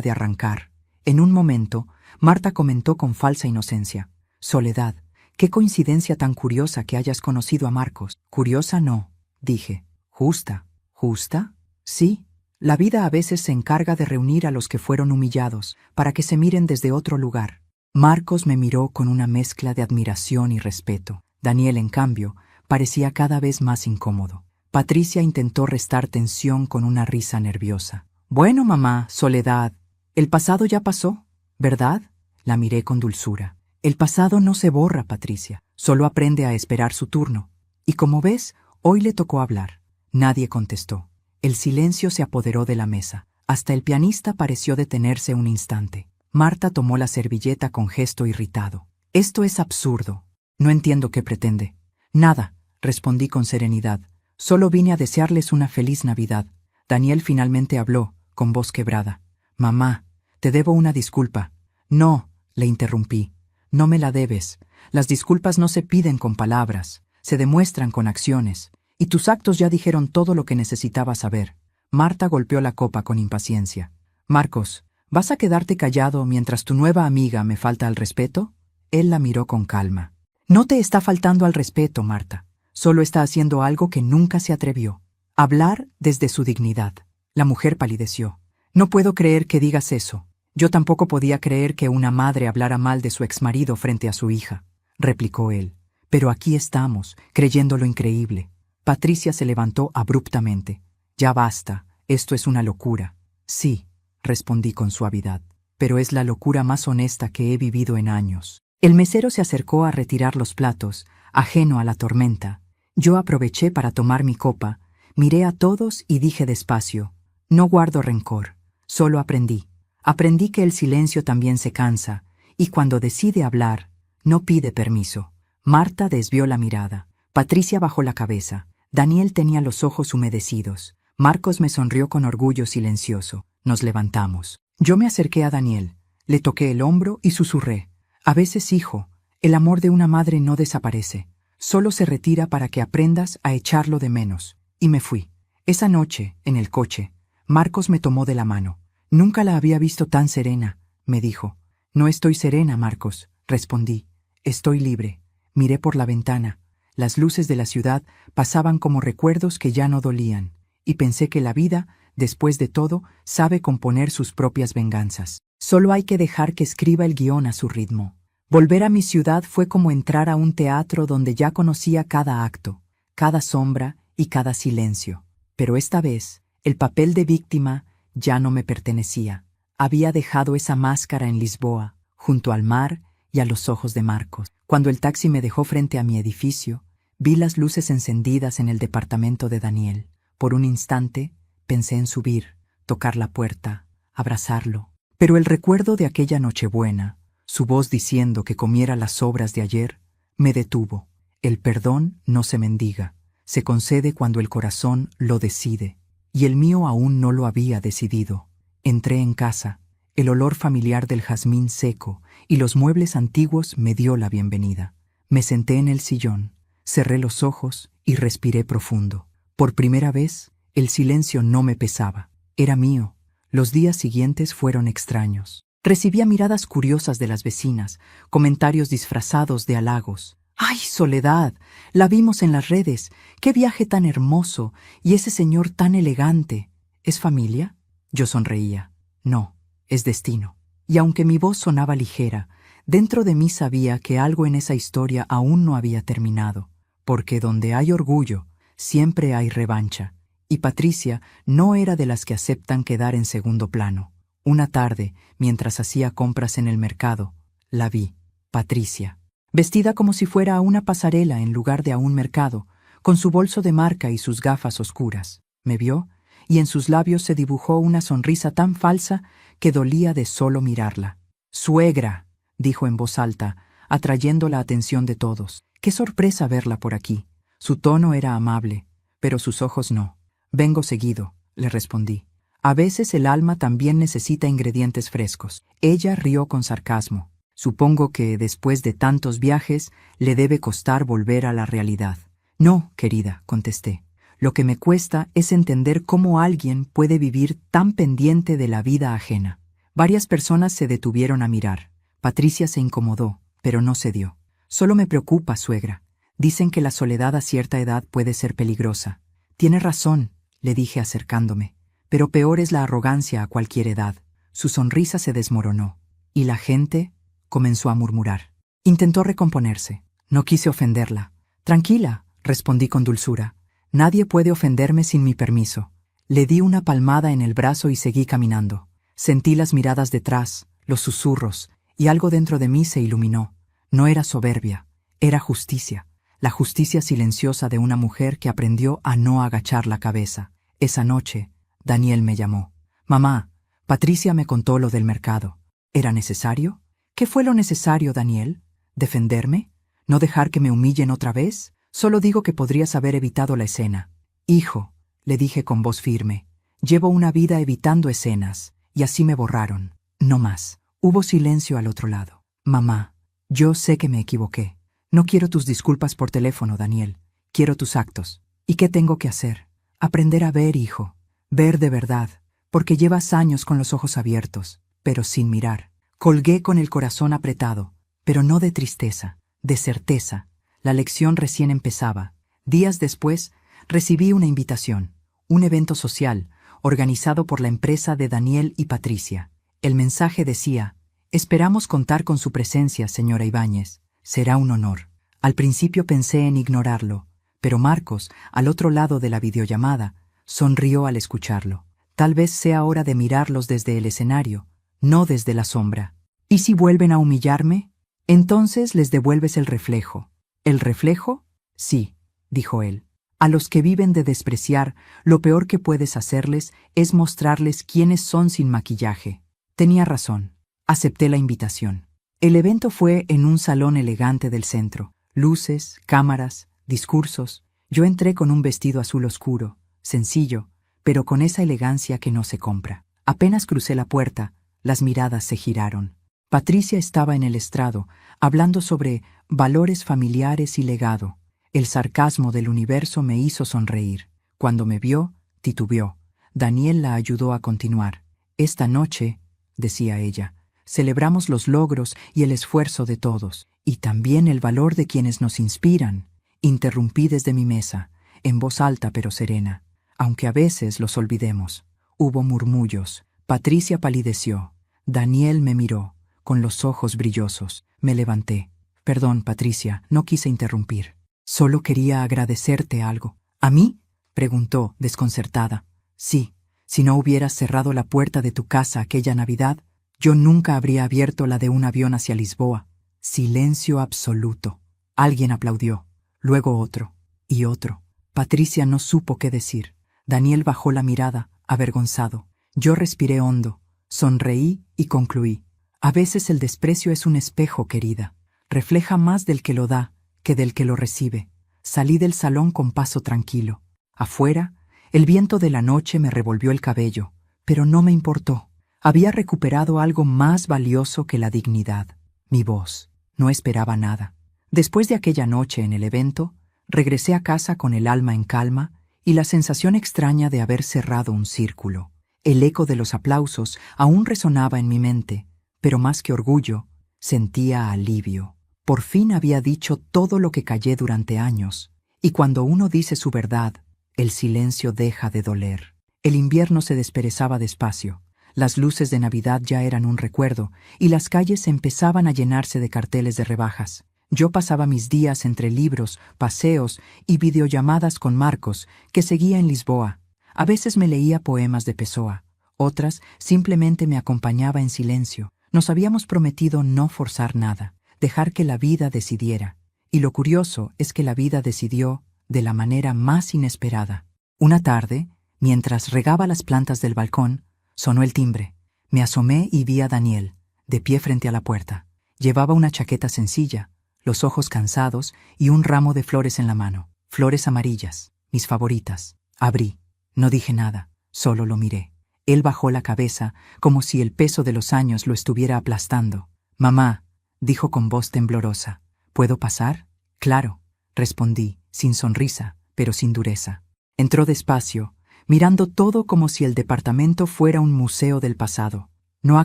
de arrancar. En un momento, Marta comentó con falsa inocencia. Soledad, qué coincidencia tan curiosa que hayas conocido a Marcos. Curiosa no, dije. Justa. ¿Justa? Sí. La vida a veces se encarga de reunir a los que fueron humillados, para que se miren desde otro lugar. Marcos me miró con una mezcla de admiración y respeto. Daniel, en cambio, parecía cada vez más incómodo. Patricia intentó restar tensión con una risa nerviosa. Bueno, mamá, Soledad, el pasado ya pasó, ¿verdad? La miré con dulzura. El pasado no se borra, Patricia, solo aprende a esperar su turno. Y como ves, hoy le tocó hablar. Nadie contestó. El silencio se apoderó de la mesa. Hasta el pianista pareció detenerse un instante. Marta tomó la servilleta con gesto irritado. Esto es absurdo. No entiendo qué pretende. Nada, respondí con serenidad. Solo vine a desearles una feliz Navidad. Daniel finalmente habló, con voz quebrada. Mamá, te debo una disculpa. No, le interrumpí. No me la debes. Las disculpas no se piden con palabras, se demuestran con acciones. Y tus actos ya dijeron todo lo que necesitaba saber. Marta golpeó la copa con impaciencia. Marcos, ¿vas a quedarte callado mientras tu nueva amiga me falta al respeto? Él la miró con calma. No te está faltando al respeto, Marta. Solo está haciendo algo que nunca se atrevió. Hablar desde su dignidad. La mujer palideció. No puedo creer que digas eso. Yo tampoco podía creer que una madre hablara mal de su exmarido frente a su hija, replicó él. Pero aquí estamos, creyendo lo increíble. Patricia se levantó abruptamente. Ya basta, esto es una locura. Sí, respondí con suavidad, pero es la locura más honesta que he vivido en años. El mesero se acercó a retirar los platos, ajeno a la tormenta. Yo aproveché para tomar mi copa, miré a todos y dije despacio, no guardo rencor, solo aprendí. Aprendí que el silencio también se cansa, y cuando decide hablar, no pide permiso. Marta desvió la mirada. Patricia bajó la cabeza. Daniel tenía los ojos humedecidos. Marcos me sonrió con orgullo silencioso. Nos levantamos. Yo me acerqué a Daniel, le toqué el hombro y susurré. A veces, hijo, el amor de una madre no desaparece. Solo se retira para que aprendas a echarlo de menos. Y me fui. Esa noche, en el coche, Marcos me tomó de la mano. Nunca la había visto tan serena, me dijo. No estoy serena, Marcos, respondí. Estoy libre. Miré por la ventana. Las luces de la ciudad pasaban como recuerdos que ya no dolían, y pensé que la vida, después de todo, sabe componer sus propias venganzas. Solo hay que dejar que escriba el guión a su ritmo. Volver a mi ciudad fue como entrar a un teatro donde ya conocía cada acto, cada sombra y cada silencio. Pero esta vez, el papel de víctima ya no me pertenecía. Había dejado esa máscara en Lisboa, junto al mar y a los ojos de Marcos. Cuando el taxi me dejó frente a mi edificio, vi las luces encendidas en el departamento de Daniel. Por un instante, pensé en subir, tocar la puerta, abrazarlo. Pero el recuerdo de aquella Nochebuena, su voz diciendo que comiera las sobras de ayer, me detuvo. El perdón no se mendiga, se concede cuando el corazón lo decide, y el mío aún no lo había decidido. Entré en casa, el olor familiar del jazmín seco y los muebles antiguos me dio la bienvenida. Me senté en el sillón, cerré los ojos y respiré profundo. Por primera vez, el silencio no me pesaba, era mío. Los días siguientes fueron extraños. Recibía miradas curiosas de las vecinas, comentarios disfrazados de halagos. ¡Ay, Soledad! La vimos en las redes. ¡Qué viaje tan hermoso! Y ese señor tan elegante. ¿Es familia? Yo sonreía. No, es destino. Y aunque mi voz sonaba ligera, dentro de mí sabía que algo en esa historia aún no había terminado, porque donde hay orgullo, siempre hay revancha. Y Patricia no era de las que aceptan quedar en segundo plano. Una tarde, mientras hacía compras en el mercado, la vi, Patricia, vestida como si fuera a una pasarela en lugar de a un mercado, con su bolso de marca y sus gafas oscuras. Me vio, y en sus labios se dibujó una sonrisa tan falsa que dolía de solo mirarla. «Suegra», dijo en voz alta, atrayendo la atención de todos. «Qué sorpresa verla por aquí». Su tono era amable, pero sus ojos no. «Vengo seguido», le respondí. «A veces el alma también necesita ingredientes frescos». Ella rió con sarcasmo. «Supongo que, después de tantos viajes, le debe costar volver a la realidad». «No, querida», contesté. «Lo que me cuesta es entender cómo alguien puede vivir tan pendiente de la vida ajena». Varias personas se detuvieron a mirar. Patricia se incomodó, pero no cedió. «Solo me preocupa, suegra. Dicen que la soledad a cierta edad puede ser peligrosa». «Tiene razón», le dije acercándome, «pero peor es la arrogancia a cualquier edad». Su sonrisa se desmoronó, y la gente comenzó a murmurar. Intentó recomponerse. No quise ofenderla. «Tranquila», respondí con dulzura. «Nadie puede ofenderme sin mi permiso». Le di una palmada en el brazo y seguí caminando. Sentí las miradas detrás, los susurros, y algo dentro de mí se iluminó. No era soberbia, era justicia. La justicia silenciosa de una mujer que aprendió a no agachar la cabeza. Esa noche, Daniel me llamó. «Mamá, Patricia me contó lo del mercado». ¿Era necesario? ¿Qué fue lo necesario, Daniel? ¿Defenderme? ¿No dejar que me humillen otra vez? Solo digo que podrías haber evitado la escena. «Hijo», le dije con voz firme, «llevo una vida evitando escenas, y así me borraron. No más». Hubo silencio al otro lado. «Mamá, yo sé que me equivoqué. No quiero tus disculpas por teléfono, Daniel. Quiero tus actos». «¿Y qué tengo que hacer?» «Aprender a ver, hijo. Ver de verdad, porque llevas años con los ojos abiertos, pero sin mirar». Colgué con el corazón apretado, pero no de tristeza, de certeza. La lección recién empezaba. Días después, recibí una invitación, un evento social, organizado por la empresa de Daniel y Patricia. El mensaje decía: «Esperamos contar con su presencia, señora Ibáñez. Será un honor». Al principio pensé en ignorarlo, pero Marcos, al otro lado de la videollamada, sonrió al escucharlo. «Tal vez sea hora de mirarlos desde el escenario, no desde la sombra. ¿Y si vuelven a humillarme? Entonces les devuelves el reflejo». «¿El reflejo?» «Sí», dijo él. «A los que viven de despreciar, lo peor que puedes hacerles es mostrarles quiénes son sin maquillaje». Tenía razón. Acepté la invitación. El evento fue en un salón elegante del centro. Luces, cámaras, discursos. Yo entré con un vestido azul oscuro, sencillo, pero con esa elegancia que no se compra. Apenas crucé la puerta, las miradas se giraron. Patricia estaba en el estrado, hablando sobre valores familiares y legado. El sarcasmo del universo me hizo sonreír. Cuando me vio, titubeó. Daniel la ayudó a continuar. «Esta noche», decía ella, «celebramos los logros y el esfuerzo de todos, y también el valor de quienes nos inspiran». Interrumpí desde mi mesa, en voz alta pero serena. «Aunque a veces los olvidemos». Hubo murmullos. Patricia palideció. Daniel me miró, con los ojos brillosos. Me levanté. «Perdón, Patricia, no quise interrumpir. Solo quería agradecerte algo». «¿A mí? preguntó, desconcertada. Sí, si no hubieras cerrado la puerta de tu casa aquella Navidad, yo nunca habría abierto la de un avión hacia Lisboa. Silencio absoluto. Alguien aplaudió, luego otro, y otro. Patricia no supo qué decir. Daniel bajó la mirada, avergonzado. Yo respiré hondo, sonreí y concluí. A veces el desprecio es un espejo, querida. Refleja más del que lo da que del que lo recibe. Salí del salón con paso tranquilo. Afuera, el viento de la noche me revolvió el cabello, pero no me importó. Había recuperado algo más valioso que la dignidad, mi voz. No esperaba nada. Después de aquella noche en el evento, regresé a casa con el alma en calma y la sensación extraña de haber cerrado un círculo. El eco de los aplausos aún resonaba en mi mente, pero más que orgullo, sentía alivio. Por fin había dicho todo lo que callé durante años, y cuando uno dice su verdad, el silencio deja de doler. El invierno se desperezaba despacio, las luces de Navidad ya eran un recuerdo, y las calles empezaban a llenarse de carteles de rebajas. Yo pasaba mis días entre libros, paseos y videollamadas con Marcos, que seguía en Lisboa. A veces me leía poemas de Pessoa, otras simplemente me acompañaba en silencio. Nos habíamos prometido no forzar nada, dejar que la vida decidiera. Y lo curioso es que la vida decidió de la manera más inesperada. Una tarde, mientras regaba las plantas del balcón, sonó el timbre. Me asomé y vi a Daniel, de pie frente a la puerta. Llevaba una chaqueta sencilla, los ojos cansados y un ramo de flores en la mano. Flores amarillas, mis favoritas. Abrí. No dije nada, solo lo miré. Él bajó la cabeza, como si el peso de los años lo estuviera aplastando. «Mamá», dijo con voz temblorosa, «¿puedo pasar?» «Claro», respondí, sin sonrisa, pero sin dureza. Entró despacio, mirando todo como si el departamento fuera un museo del pasado. «No ha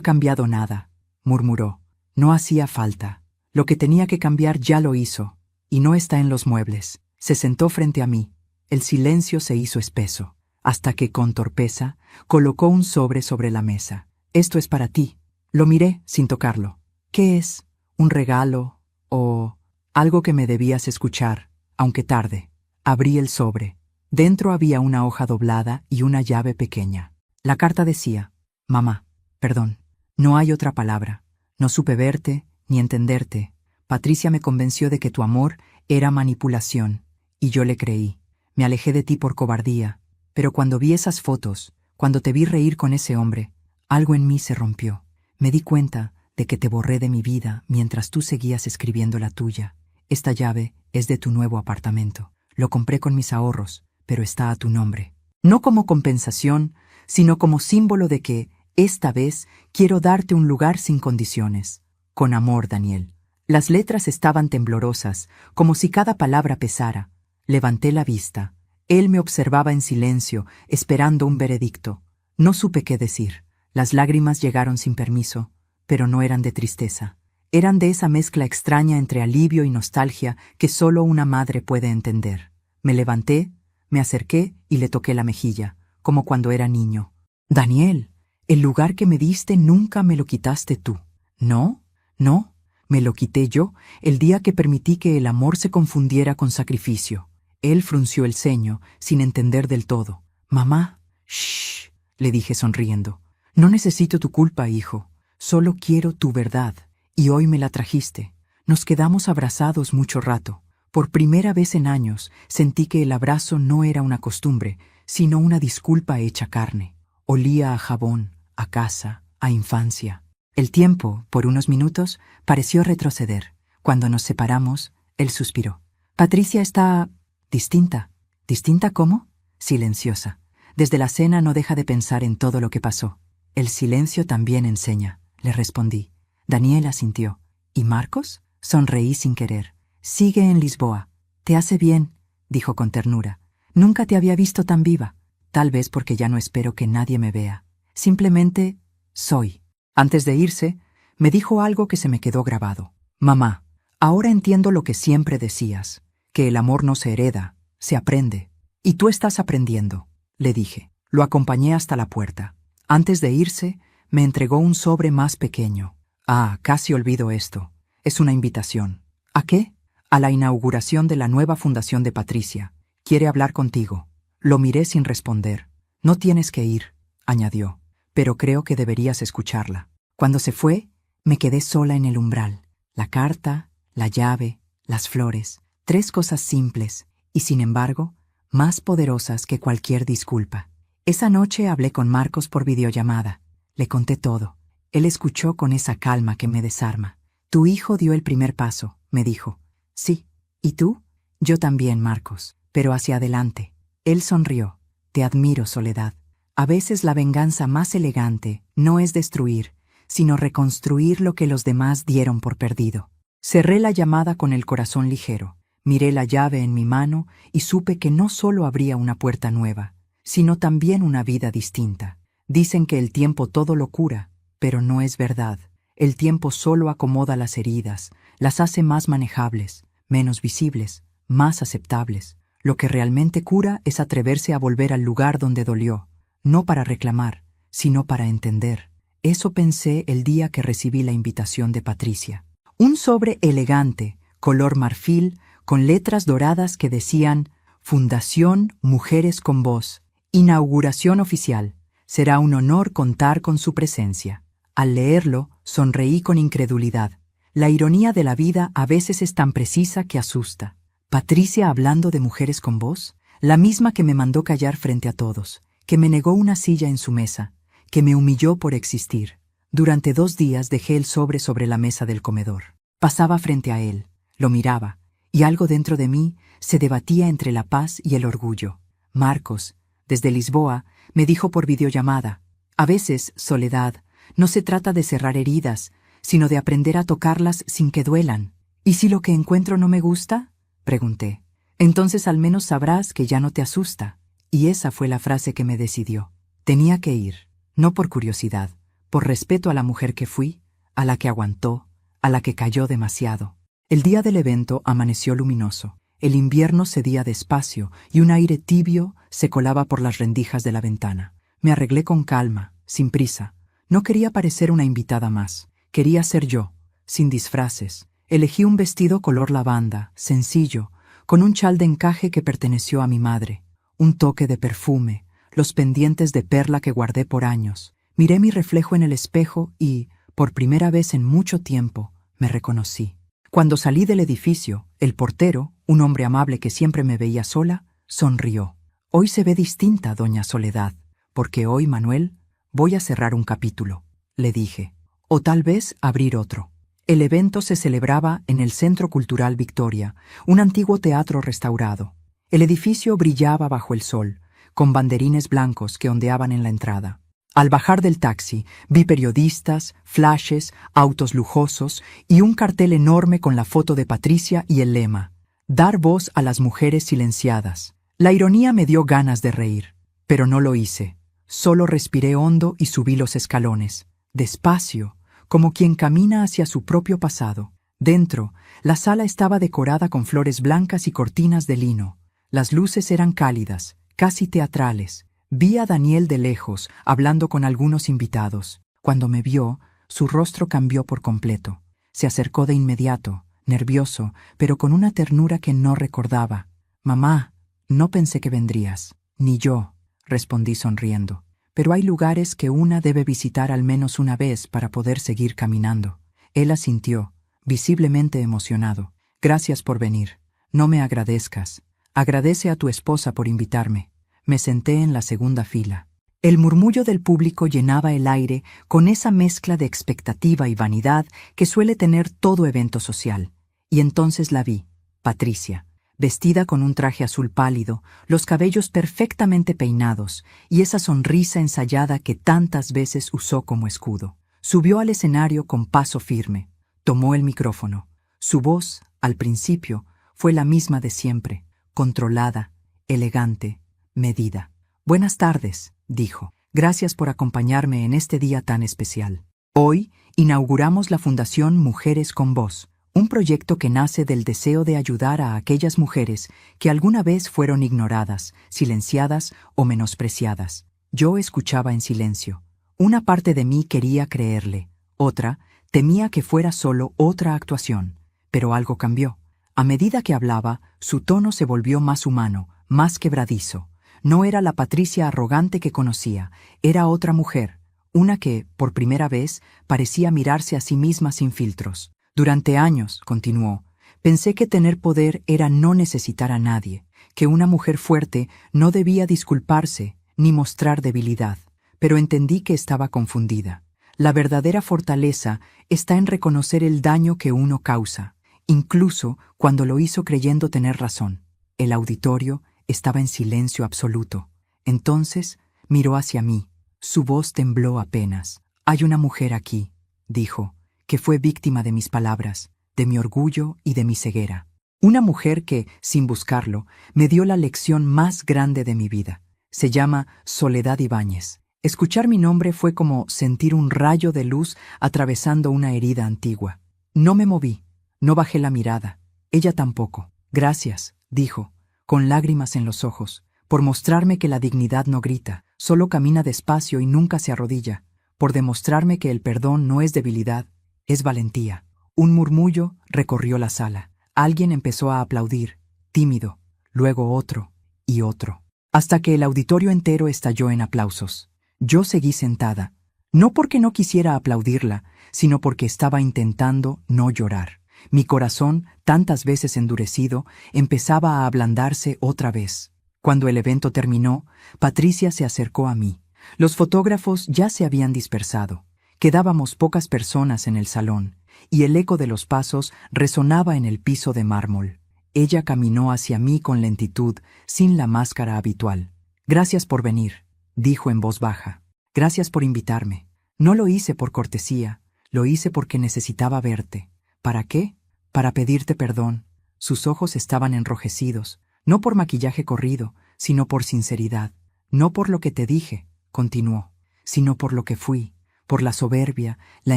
cambiado nada», murmuró. «No hacía falta. Lo que tenía que cambiar ya lo hizo, y no está en los muebles». Se sentó frente a mí. El silencio se hizo espeso, hasta que, con torpeza, colocó un sobre la mesa. «Esto es para ti». Lo miré sin tocarlo. «¿Qué es? ¿Un regalo? ¿O algo que me debías escuchar, aunque tarde?» Abrí el sobre. Dentro había una hoja doblada y una llave pequeña. La carta decía: «Mamá, perdón. No hay otra palabra. No supe verte ni entenderte. Patricia me convenció de que tu amor era manipulación, y yo le creí. Me alejé de ti por cobardía. Pero cuando vi esas fotos, cuando te vi reír con ese hombre, algo en mí se rompió. Me di cuenta de que te borré de mi vida mientras tú seguías escribiendo la tuya. Esta llave es de tu nuevo apartamento. Lo compré con mis ahorros, pero está a tu nombre. No como compensación, sino como símbolo de que, esta vez, quiero darte un lugar sin condiciones. Con amor, Daniel». Las letras estaban temblorosas, como si cada palabra pesara. Levanté la vista. Él me observaba en silencio, esperando un veredicto. No supe qué decir. Las lágrimas llegaron sin permiso, pero no eran de tristeza. Eran de esa mezcla extraña entre alivio y nostalgia que solo una madre puede entender. Me levanté, me acerqué y le toqué la mejilla, como cuando era niño. «Daniel, el lugar que me diste nunca me lo quitaste tú». «¿No? No, me lo quité yo el día que permití que el amor se confundiera con sacrificio». Él frunció el ceño, sin entender del todo. «Mamá, shh», le dije sonriendo. «No necesito tu culpa, hijo. Solo quiero tu verdad. Y hoy me la trajiste». Nos quedamos abrazados mucho rato. Por primera vez en años sentí que el abrazo no era una costumbre, sino una disculpa hecha carne. Olía a jabón, a casa, a infancia. El tiempo, por unos minutos, pareció retroceder. Cuando nos separamos, él suspiró. «Patricia está distinta». «¿Distinta cómo?» «Silenciosa. Desde la cena no deja de pensar en todo lo que pasó». «El silencio también enseña», le respondí. Daniel asintió. «¿Y Marcos?» Sonreí sin querer. «Sigue en Lisboa. Te hace bien», dijo con ternura. «Nunca te había visto tan viva. Tal vez porque ya no espero que nadie me vea. Simplemente soy». Antes de irse, me dijo algo que se me quedó grabado. «Mamá, ahora entiendo lo que siempre decías, que el amor no se hereda, se aprende. Y tú estás aprendiendo», le dije. Lo acompañé hasta la puerta. Antes de irse, me entregó un sobre más pequeño. «Ah, casi olvido esto. Es una invitación». «¿A qué?» «A la inauguración de la nueva fundación de Patricia. Quiere hablar contigo». Lo miré sin responder. No tienes que ir, añadió, pero creo que deberías escucharla. Cuando se fue, me quedé sola en el umbral. La carta, la llave, las flores, 3 cosas simples y, sin embargo, más poderosas que cualquier disculpa. Esa noche hablé con Marcos por videollamada. Le conté todo. Él escuchó con esa calma que me desarma. Tu hijo dio el primer paso, me dijo. Sí. ¿Y tú? Yo también, Marcos, pero hacia adelante. Él sonrió. Te admiro, Soledad. A veces la venganza más elegante no es destruir, sino reconstruir lo que los demás dieron por perdido. Cerré la llamada con el corazón ligero. Miré la llave en mi mano y supe que no solo abría una puerta nueva, sino también una vida distinta. Dicen que el tiempo todo lo cura, pero no es verdad. El tiempo solo acomoda las heridas, las hace más manejables, menos visibles, más aceptables. Lo que realmente cura es atreverse a volver al lugar donde dolió, no para reclamar, sino para entender. Eso pensé el día que recibí la invitación de Patricia. Un sobre elegante, color marfil, con letras doradas que decían Fundación Mujeres con Voz, inauguración oficial. Será un honor contar con su presencia. Al leerlo, sonreí con incredulidad. La ironía de la vida a veces es tan precisa que asusta. Patricia hablando de Mujeres con Voz, la misma que me mandó callar frente a todos, que me negó una silla en su mesa, que me humilló por existir. Durante 2 días dejé el sobre la mesa del comedor. Pasaba frente a él, lo miraba, y algo dentro de mí se debatía entre la paz y el orgullo. Marcos, desde Lisboa, me dijo por videollamada, a veces, Soledad, no se trata de cerrar heridas, sino de aprender a tocarlas sin que duelan. ¿Y si lo que encuentro no me gusta?, pregunté. Entonces al menos sabrás que ya no te asusta. Y esa fue la frase que me decidió. Tenía que ir, no por curiosidad, por respeto a la mujer que fui, a la que aguantó, a la que cayó demasiado. El día del evento amaneció luminoso. El invierno cedía despacio y un aire tibio se colaba por las rendijas de la ventana. Me arreglé con calma, sin prisa. No quería parecer una invitada más. Quería ser yo, sin disfraces. Elegí un vestido color lavanda, sencillo, con un chal de encaje que perteneció a mi madre, un toque de perfume, los pendientes de perla que guardé por años. Miré mi reflejo en el espejo y, por primera vez en mucho tiempo, me reconocí. Cuando salí del edificio, el portero, un hombre amable que siempre me veía sola, sonrió. Hoy se ve distinta, doña Soledad, porque hoy, Manuel, voy a cerrar un capítulo, le dije, o tal vez abrir otro. El evento se celebraba en el Centro Cultural Victoria, un antiguo teatro restaurado. El edificio brillaba bajo el sol, con banderines blancos que ondeaban en la entrada. Al bajar del taxi, vi periodistas, flashes, autos lujosos y un cartel enorme con la foto de Patricia y el lema, Dar voz a las mujeres silenciadas. La ironía me dio ganas de reír, pero no lo hice. Solo respiré hondo y subí los escalones, despacio, como quien camina hacia su propio pasado. Dentro, la sala estaba decorada con flores blancas y cortinas de lino. Las luces eran cálidas, casi teatrales. Vi a Daniel de lejos, hablando con algunos invitados. Cuando me vio, su rostro cambió por completo. Se acercó de inmediato, nervioso, pero con una ternura que no recordaba. «Mamá, no pensé que vendrías». «Ni yo», respondí sonriendo. «Pero hay lugares que una debe visitar al menos una vez para poder seguir caminando». Él asintió, visiblemente emocionado. «Gracias por venir. No me agradezcas. Agradece a tu esposa por invitarme». Me senté en la segunda fila. El murmullo del público llenaba el aire con esa mezcla de expectativa y vanidad que suele tener todo evento social. Y entonces la vi, Patricia, vestida con un traje azul pálido, los cabellos perfectamente peinados y esa sonrisa ensayada que tantas veces usó como escudo. Subió al escenario con paso firme. Tomó el micrófono. Su voz, al principio, fue la misma de siempre, controlada, elegante, medida. «Buenas tardes», dijo. «Gracias por acompañarme en este día tan especial. Hoy inauguramos la Fundación Mujeres con Voz, un proyecto que nace del deseo de ayudar a aquellas mujeres que alguna vez fueron ignoradas, silenciadas o menospreciadas». Yo escuchaba en silencio. Una parte de mí quería creerle, otra temía que fuera solo otra actuación. Pero algo cambió. A medida que hablaba, su tono se volvió más humano, más quebradizo. No era la Patricia arrogante que conocía, era otra mujer, una que, por primera vez, parecía mirarse a sí misma sin filtros. Durante años, continuó, pensé que tener poder era no necesitar a nadie, que una mujer fuerte no debía disculparse ni mostrar debilidad, pero entendí que estaba confundida. La verdadera fortaleza está en reconocer el daño que uno causa, incluso cuando lo hizo creyendo tener razón. El auditorio estaba en silencio absoluto. Entonces miró hacia mí. Su voz tembló apenas. «Hay una mujer aquí», dijo, «que fue víctima de mis palabras, de mi orgullo y de mi ceguera. Una mujer que, sin buscarlo, me dio la lección más grande de mi vida. Se llama Soledad Ibáñez». Escuchar mi nombre fue como sentir un rayo de luz atravesando una herida antigua. No me moví, no bajé la mirada. Ella tampoco. «Gracias», dijo, con lágrimas en los ojos, «por mostrarme que la dignidad no grita, solo camina despacio y nunca se arrodilla, por demostrarme que el perdón no es debilidad, es valentía». Un murmullo recorrió la sala. Alguien empezó a aplaudir, tímido, luego otro y otro, hasta que el auditorio entero estalló en aplausos. Yo seguí sentada, no porque no quisiera aplaudirla, sino porque estaba intentando no llorar. Mi corazón, tantas veces endurecido, empezaba a ablandarse otra vez. Cuando el evento terminó, Patricia se acercó a mí. Los fotógrafos ya se habían dispersado. Quedábamos pocas personas en el salón, y el eco de los pasos resonaba en el piso de mármol. Ella caminó hacia mí con lentitud, sin la máscara habitual. «Gracias por venir», dijo en voz baja. «Gracias por invitarme. No lo hice por cortesía, lo hice porque necesitaba verte». «¿Para qué?» «Para pedirte perdón». Sus ojos estaban enrojecidos, no por maquillaje corrido, sino por sinceridad. «No por lo que te dije», continuó, «sino por lo que fui, por la soberbia, la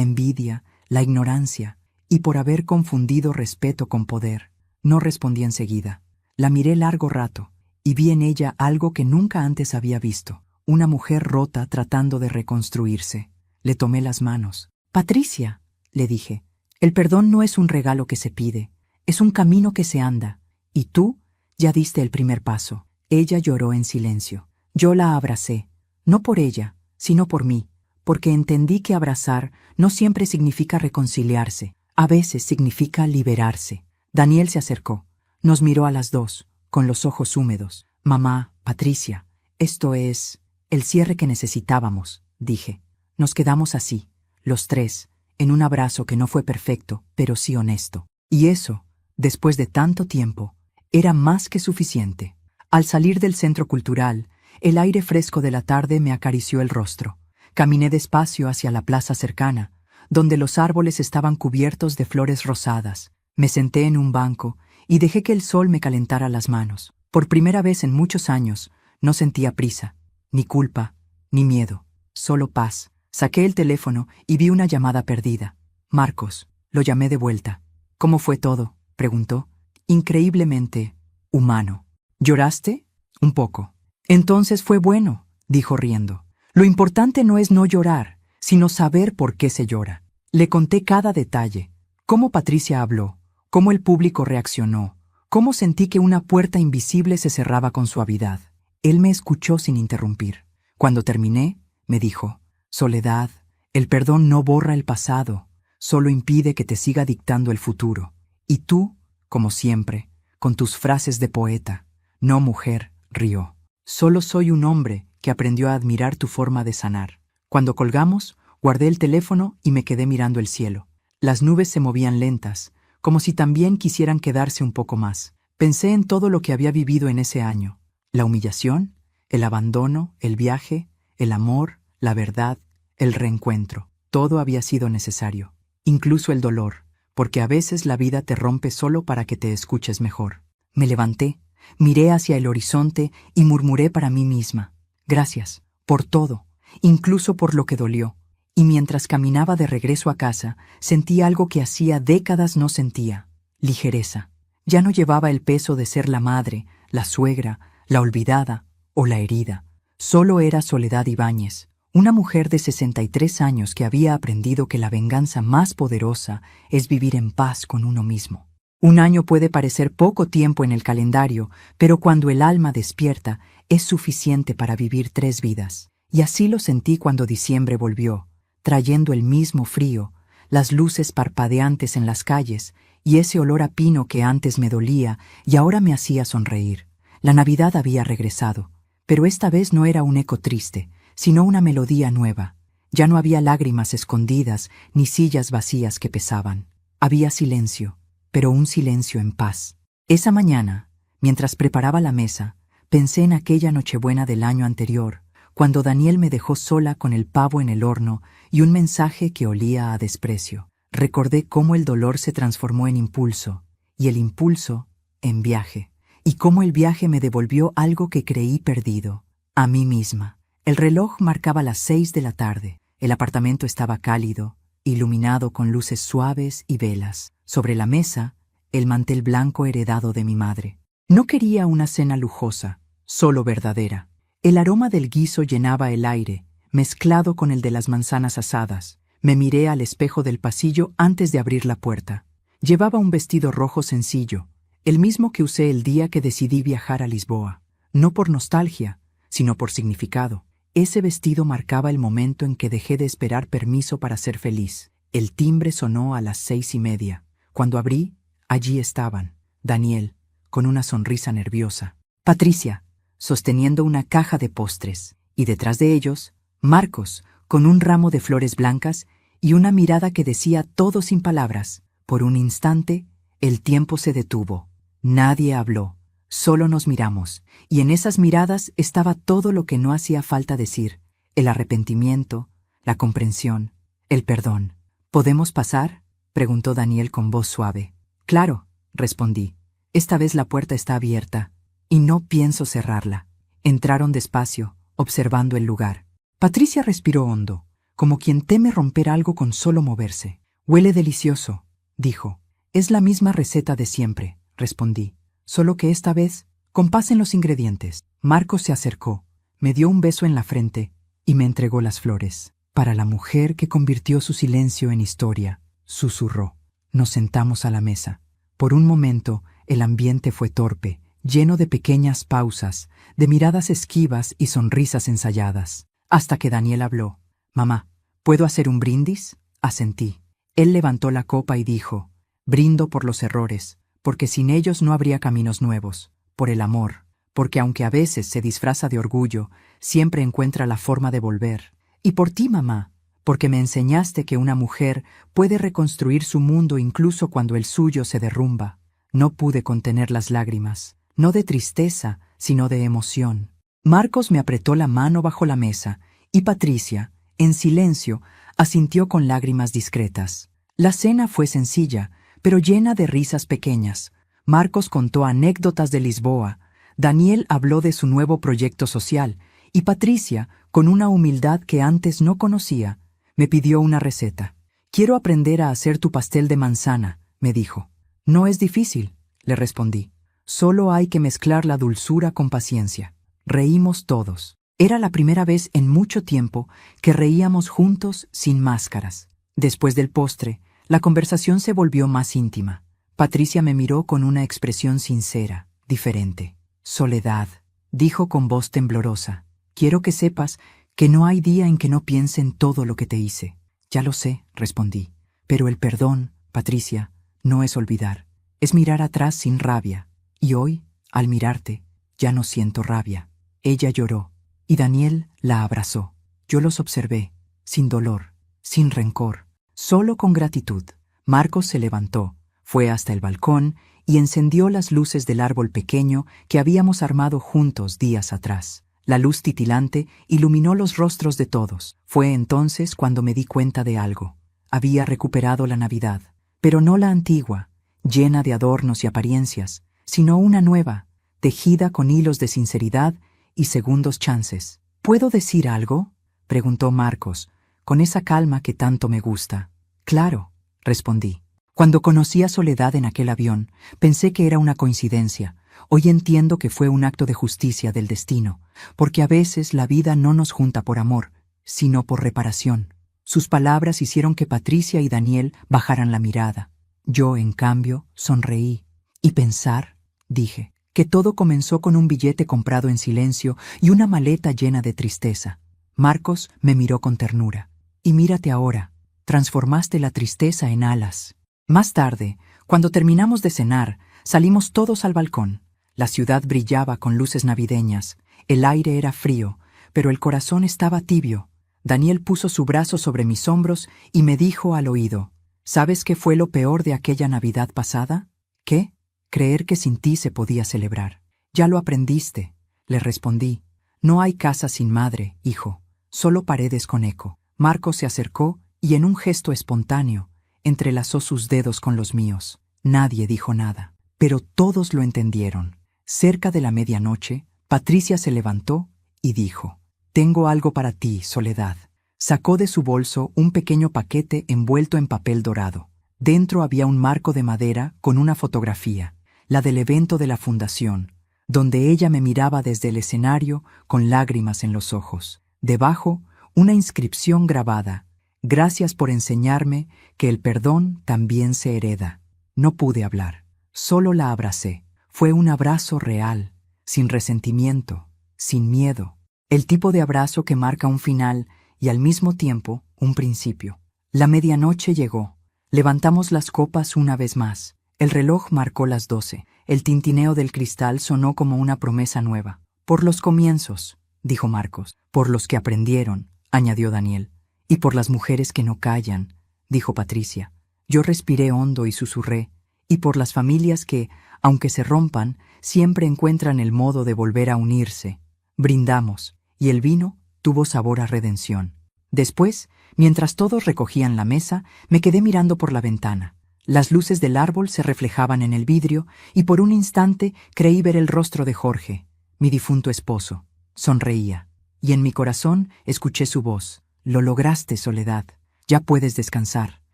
envidia, la ignorancia, y por haber confundido respeto con poder». No respondí enseguida. La miré largo rato, y vi en ella algo que nunca antes había visto. Una mujer rota tratando de reconstruirse. Le tomé las manos. «Patricia», le dije, «el perdón no es un regalo que se pide, es un camino que se anda, y tú ya diste el primer paso». Ella lloró en silencio. Yo la abracé, no por ella, sino por mí, porque entendí que abrazar no siempre significa reconciliarse, a veces significa liberarse. Daniel se acercó, nos miró a las dos, con los ojos húmedos. «Mamá, Patricia, esto es el cierre que necesitábamos», dije. Nos quedamos así, los tres, en un abrazo que no fue perfecto, pero sí honesto. Y eso, después de tanto tiempo, era más que suficiente. Al salir del centro cultural, el aire fresco de la tarde me acarició el rostro. Caminé despacio hacia la plaza cercana, donde los árboles estaban cubiertos de flores rosadas. Me senté en un banco y dejé que el sol me calentara las manos. Por primera vez en muchos años, no sentía prisa, ni culpa, ni miedo, solo paz. Saqué el teléfono y vi una llamada perdida. «Marcos», lo llamé de vuelta. «¿Cómo fue todo?», preguntó. «Increíblemente humano». «¿Lloraste?». «Un poco». «Entonces fue bueno», dijo riendo. «Lo importante no es no llorar, sino saber por qué se llora». Le conté cada detalle, cómo Patricia habló, cómo el público reaccionó, cómo sentí que una puerta invisible se cerraba con suavidad. Él me escuchó sin interrumpir. Cuando terminé, me dijo, «Soledad, el perdón no borra el pasado, solo impide que te siga dictando el futuro. Y tú, como siempre, con tus frases de poeta, no mujer», rió. «Solo soy un hombre que aprendió a admirar tu forma de sanar». Cuando colgamos, guardé el teléfono y me quedé mirando el cielo. Las nubes se movían lentas, como si también quisieran quedarse un poco más. Pensé en todo lo que había vivido en ese año. La humillación, el abandono, el viaje, el amor, la verdad, el reencuentro. Todo había sido necesario, incluso el dolor, porque a veces la vida te rompe solo para que te escuches mejor. Me levanté, miré hacia el horizonte y murmuré para mí misma, «Gracias, por todo, incluso por lo que dolió». Y mientras caminaba de regreso a casa, sentí algo que hacía décadas no sentía, ligereza. Ya no llevaba el peso de ser la madre, la suegra, la olvidada o la herida. Solo era Soledad Ibáñez, una mujer de 63 años que había aprendido que la venganza más poderosa es vivir en paz con uno mismo. Un año puede parecer poco tiempo en el calendario, pero cuando el alma despierta, es suficiente para vivir 3 vidas. Y así lo sentí cuando diciembre volvió, trayendo el mismo frío, las luces parpadeantes en las calles y ese olor a pino que antes me dolía y ahora me hacía sonreír. La Navidad había regresado, pero esta vez no era un eco triste, sino una melodía nueva. Ya no había lágrimas escondidas ni sillas vacías que pesaban. Había silencio, pero un silencio en paz. Esa mañana, mientras preparaba la mesa, pensé en aquella Nochebuena del año anterior, cuando Daniel me dejó sola con el pavo en el horno y un mensaje que olía a desprecio. Recordé cómo el dolor se transformó en impulso, y el impulso en viaje, y cómo el viaje me devolvió algo que creí perdido, a mí misma. El reloj marcaba las 6 de la tarde. El apartamento estaba cálido, iluminado con luces suaves y velas. Sobre la mesa, el mantel blanco heredado de mi madre. No quería una cena lujosa, solo verdadera. El aroma del guiso llenaba el aire, mezclado con el de las manzanas asadas. Me miré al espejo del pasillo antes de abrir la puerta. Llevaba un vestido rojo sencillo, el mismo que usé el día que decidí viajar a Lisboa. No por nostalgia, sino por significado. Ese vestido marcaba el momento en que dejé de esperar permiso para ser feliz. El timbre sonó a las 6:30. Cuando abrí, allí estaban, Daniel, con una sonrisa nerviosa, Patricia, sosteniendo una caja de postres, y detrás de ellos, Marcos, con un ramo de flores blancas y una mirada que decía todo sin palabras. Por un instante, el tiempo se detuvo. Nadie habló, solo nos miramos, y en esas miradas estaba todo lo que no hacía falta decir: el arrepentimiento, la comprensión, el perdón. ¿Podemos pasar?, preguntó Daniel con voz suave. Claro, respondí. Esta vez la puerta está abierta, y no pienso cerrarla. Entraron despacio, observando el lugar. Patricia respiró hondo, como quien teme romper algo con solo moverse. Huele delicioso, dijo. Es la misma receta de siempre, respondí, solo que esta vez compasen los ingredientes. Marcos se acercó, me dio un beso en la frente y me entregó las flores. Para la mujer que convirtió su silencio en historia, susurró. Nos sentamos a la mesa. Por un momento, el ambiente fue torpe, lleno de pequeñas pausas, de miradas esquivas y sonrisas ensayadas. Hasta que Daniel habló. Mamá, ¿puedo hacer un brindis? Asentí. Él levantó la copa y dijo: brindo por los errores, porque sin ellos no habría caminos nuevos, por el amor, porque aunque a veces se disfraza de orgullo, siempre encuentra la forma de volver. Y por ti, mamá, porque me enseñaste que una mujer puede reconstruir su mundo incluso cuando el suyo se derrumba. No pude contener las lágrimas, no de tristeza, sino de emoción. Marcos me apretó la mano bajo la mesa, y Patricia, en silencio, asintió con lágrimas discretas. La cena fue sencilla, pero llena de risas pequeñas. Marcos contó anécdotas de Lisboa, Daniel habló de su nuevo proyecto social, y Patricia, con una humildad que antes no conocía, me pidió una receta. Quiero aprender a hacer tu pastel de manzana, me dijo. No es difícil, le respondí. Solo hay que mezclar la dulzura con paciencia. Reímos todos. Era la primera vez en mucho tiempo que reíamos juntos sin máscaras. Después del postre, la conversación se volvió más íntima. Patricia me miró con una expresión sincera, diferente. Soledad, dijo con voz temblorosa. Quiero que sepas que no hay día en que no piense en todo lo que te hice. Ya lo sé, respondí. Pero el perdón, Patricia, no es olvidar. Es mirar atrás sin rabia. Y hoy, al mirarte, ya no siento rabia. Ella lloró, y Daniel la abrazó. Yo los observé, sin dolor, sin rencor, solo con gratitud. Marcos se levantó, fue hasta el balcón y encendió las luces del árbol pequeño que habíamos armado juntos días atrás. La luz titilante iluminó los rostros de todos. Fue entonces cuando me di cuenta de algo. Había recuperado la Navidad, pero no la antigua, llena de adornos y apariencias, sino una nueva, tejida con hilos de sinceridad y segundos chances. ¿Puedo decir algo?, preguntó Marcos, con esa calma que tanto me gusta. Claro, respondí. Cuando conocí a Soledad en aquel avión, pensé que era una coincidencia. Hoy entiendo que fue un acto de justicia del destino, porque a veces la vida no nos junta por amor, sino por reparación. Sus palabras hicieron que Patricia y Daniel bajaran la mirada. Yo, en cambio, sonreí. ¿Y pensar?, dije, que todo comenzó con un billete comprado en silencio y una maleta llena de tristeza. Marcos me miró con ternura. Y mírate ahora, transformaste la tristeza en alas. Más tarde, cuando terminamos de cenar, salimos todos al balcón. La ciudad brillaba con luces navideñas, el aire era frío, pero el corazón estaba tibio. Daniel puso su brazo sobre mis hombros y me dijo al oído: ¿Sabes qué fue lo peor de aquella Navidad pasada? ¿Qué? Creer que sin ti se podía celebrar. Ya lo aprendiste, le respondí. No hay casa sin madre, hijo, solo paredes con eco. Marcos se acercó y en un gesto espontáneo entrelazó sus dedos con los míos. Nadie dijo nada, pero todos lo entendieron. Cerca de la medianoche, Patricia se levantó y dijo: «Tengo algo para ti, Soledad». Sacó de su bolso un pequeño paquete envuelto en papel dorado. Dentro había un marco de madera con una fotografía, la del evento de la fundación, donde ella me miraba desde el escenario con lágrimas en los ojos. Debajo, una inscripción grabada: «Gracias por enseñarme que el perdón también se hereda». No pude hablar, solo la abracé. Fue un abrazo real, sin resentimiento, sin miedo. El tipo de abrazo que marca un final y al mismo tiempo un principio. La medianoche llegó. Levantamos las copas una vez más. El reloj marcó las 12. El tintineo del cristal sonó como una promesa nueva. «Por los comienzos», dijo Marcos. «Por los que aprendieron», añadió Daniel. «Y por las mujeres que no callan», dijo Patricia. Yo respiré hondo y susurré: «Y por las familias que, aunque se rompan, siempre encuentran el modo de volver a unirse». Brindamos, y el vino tuvo sabor a redención. Después, mientras todos recogían la mesa, me quedé mirando por la ventana. Las luces del árbol se reflejaban en el vidrio y por un instante creí ver el rostro de Jorge, mi difunto esposo. Sonreía, y en mi corazón escuché su voz: «Lo lograste, Soledad. Ya puedes descansar».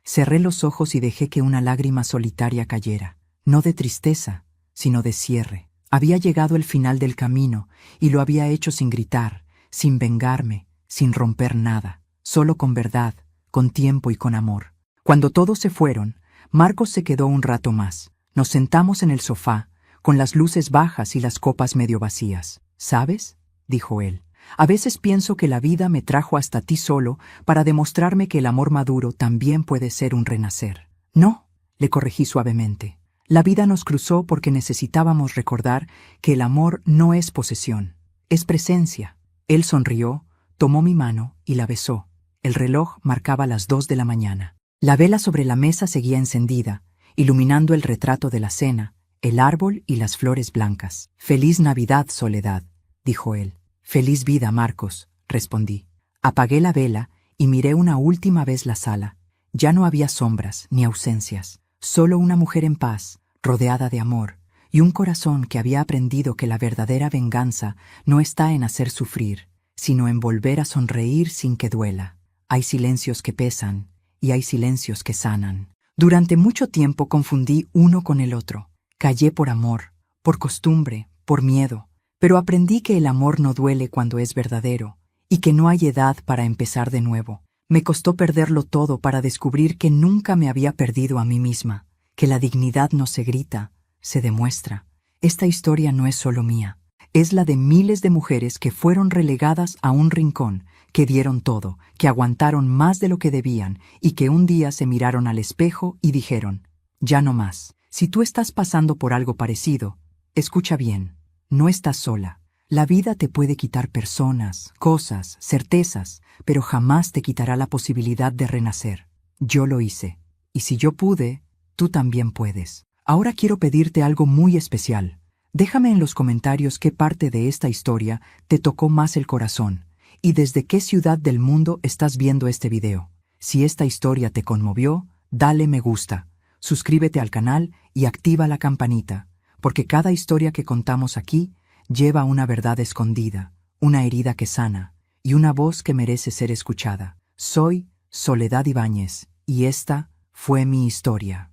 Cerré los ojos y dejé que una lágrima solitaria cayera, no de tristeza, sino de cierre. Había llegado el final del camino y lo había hecho sin gritar, sin vengarme, sin romper nada, solo con verdad, con tiempo y con amor. Cuando todos se fueron, Marcos se quedó un rato más. Nos sentamos en el sofá, con las luces bajas y las copas medio vacías. «¿Sabes?», dijo él. «A veces pienso que la vida me trajo hasta ti solo para demostrarme que el amor maduro también puede ser un renacer». «No», le corregí suavemente. «La vida nos cruzó porque necesitábamos recordar que el amor no es posesión, es presencia». Él sonrió, tomó mi mano y la besó. El reloj marcaba las 2 de la mañana. La vela sobre la mesa seguía encendida, iluminando el retrato de la cena, el árbol y las flores blancas. «Feliz Navidad, Soledad», dijo él. «Feliz vida, Marcos», respondí. Apagué la vela y miré una última vez la sala. Ya no había sombras ni ausencias, solo una mujer en paz, rodeada de amor, y un corazón que había aprendido que la verdadera venganza no está en hacer sufrir, sino en volver a sonreír sin que duela. Hay silencios que pesan y hay silencios que sanan. Durante mucho tiempo confundí uno con el otro. Callé por amor, por costumbre, por miedo. Pero aprendí que el amor no duele cuando es verdadero, y que no hay edad para empezar de nuevo. Me costó perderlo todo para descubrir que nunca me había perdido a mí misma, que la dignidad no se grita, se demuestra. Esta historia no es solo mía, es la de miles de mujeres que fueron relegadas a un rincón, que dieron todo, que aguantaron más de lo que debían y que un día se miraron al espejo y dijeron: «Ya no más». Si tú estás pasando por algo parecido, escucha bien. No estás sola. La vida te puede quitar personas, cosas, certezas, pero jamás te quitará la posibilidad de renacer. Yo lo hice. Y si yo pude, tú también puedes. Ahora quiero pedirte algo muy especial. Déjame en los comentarios qué parte de esta historia te tocó más el corazón y desde qué ciudad del mundo estás viendo este video. Si esta historia te conmovió, dale me gusta, suscríbete al canal y activa la campanita, porque cada historia que contamos aquí lleva una verdad escondida, una herida que sana y una voz que merece ser escuchada. Soy Soledad Ibáñez y esta fue mi historia.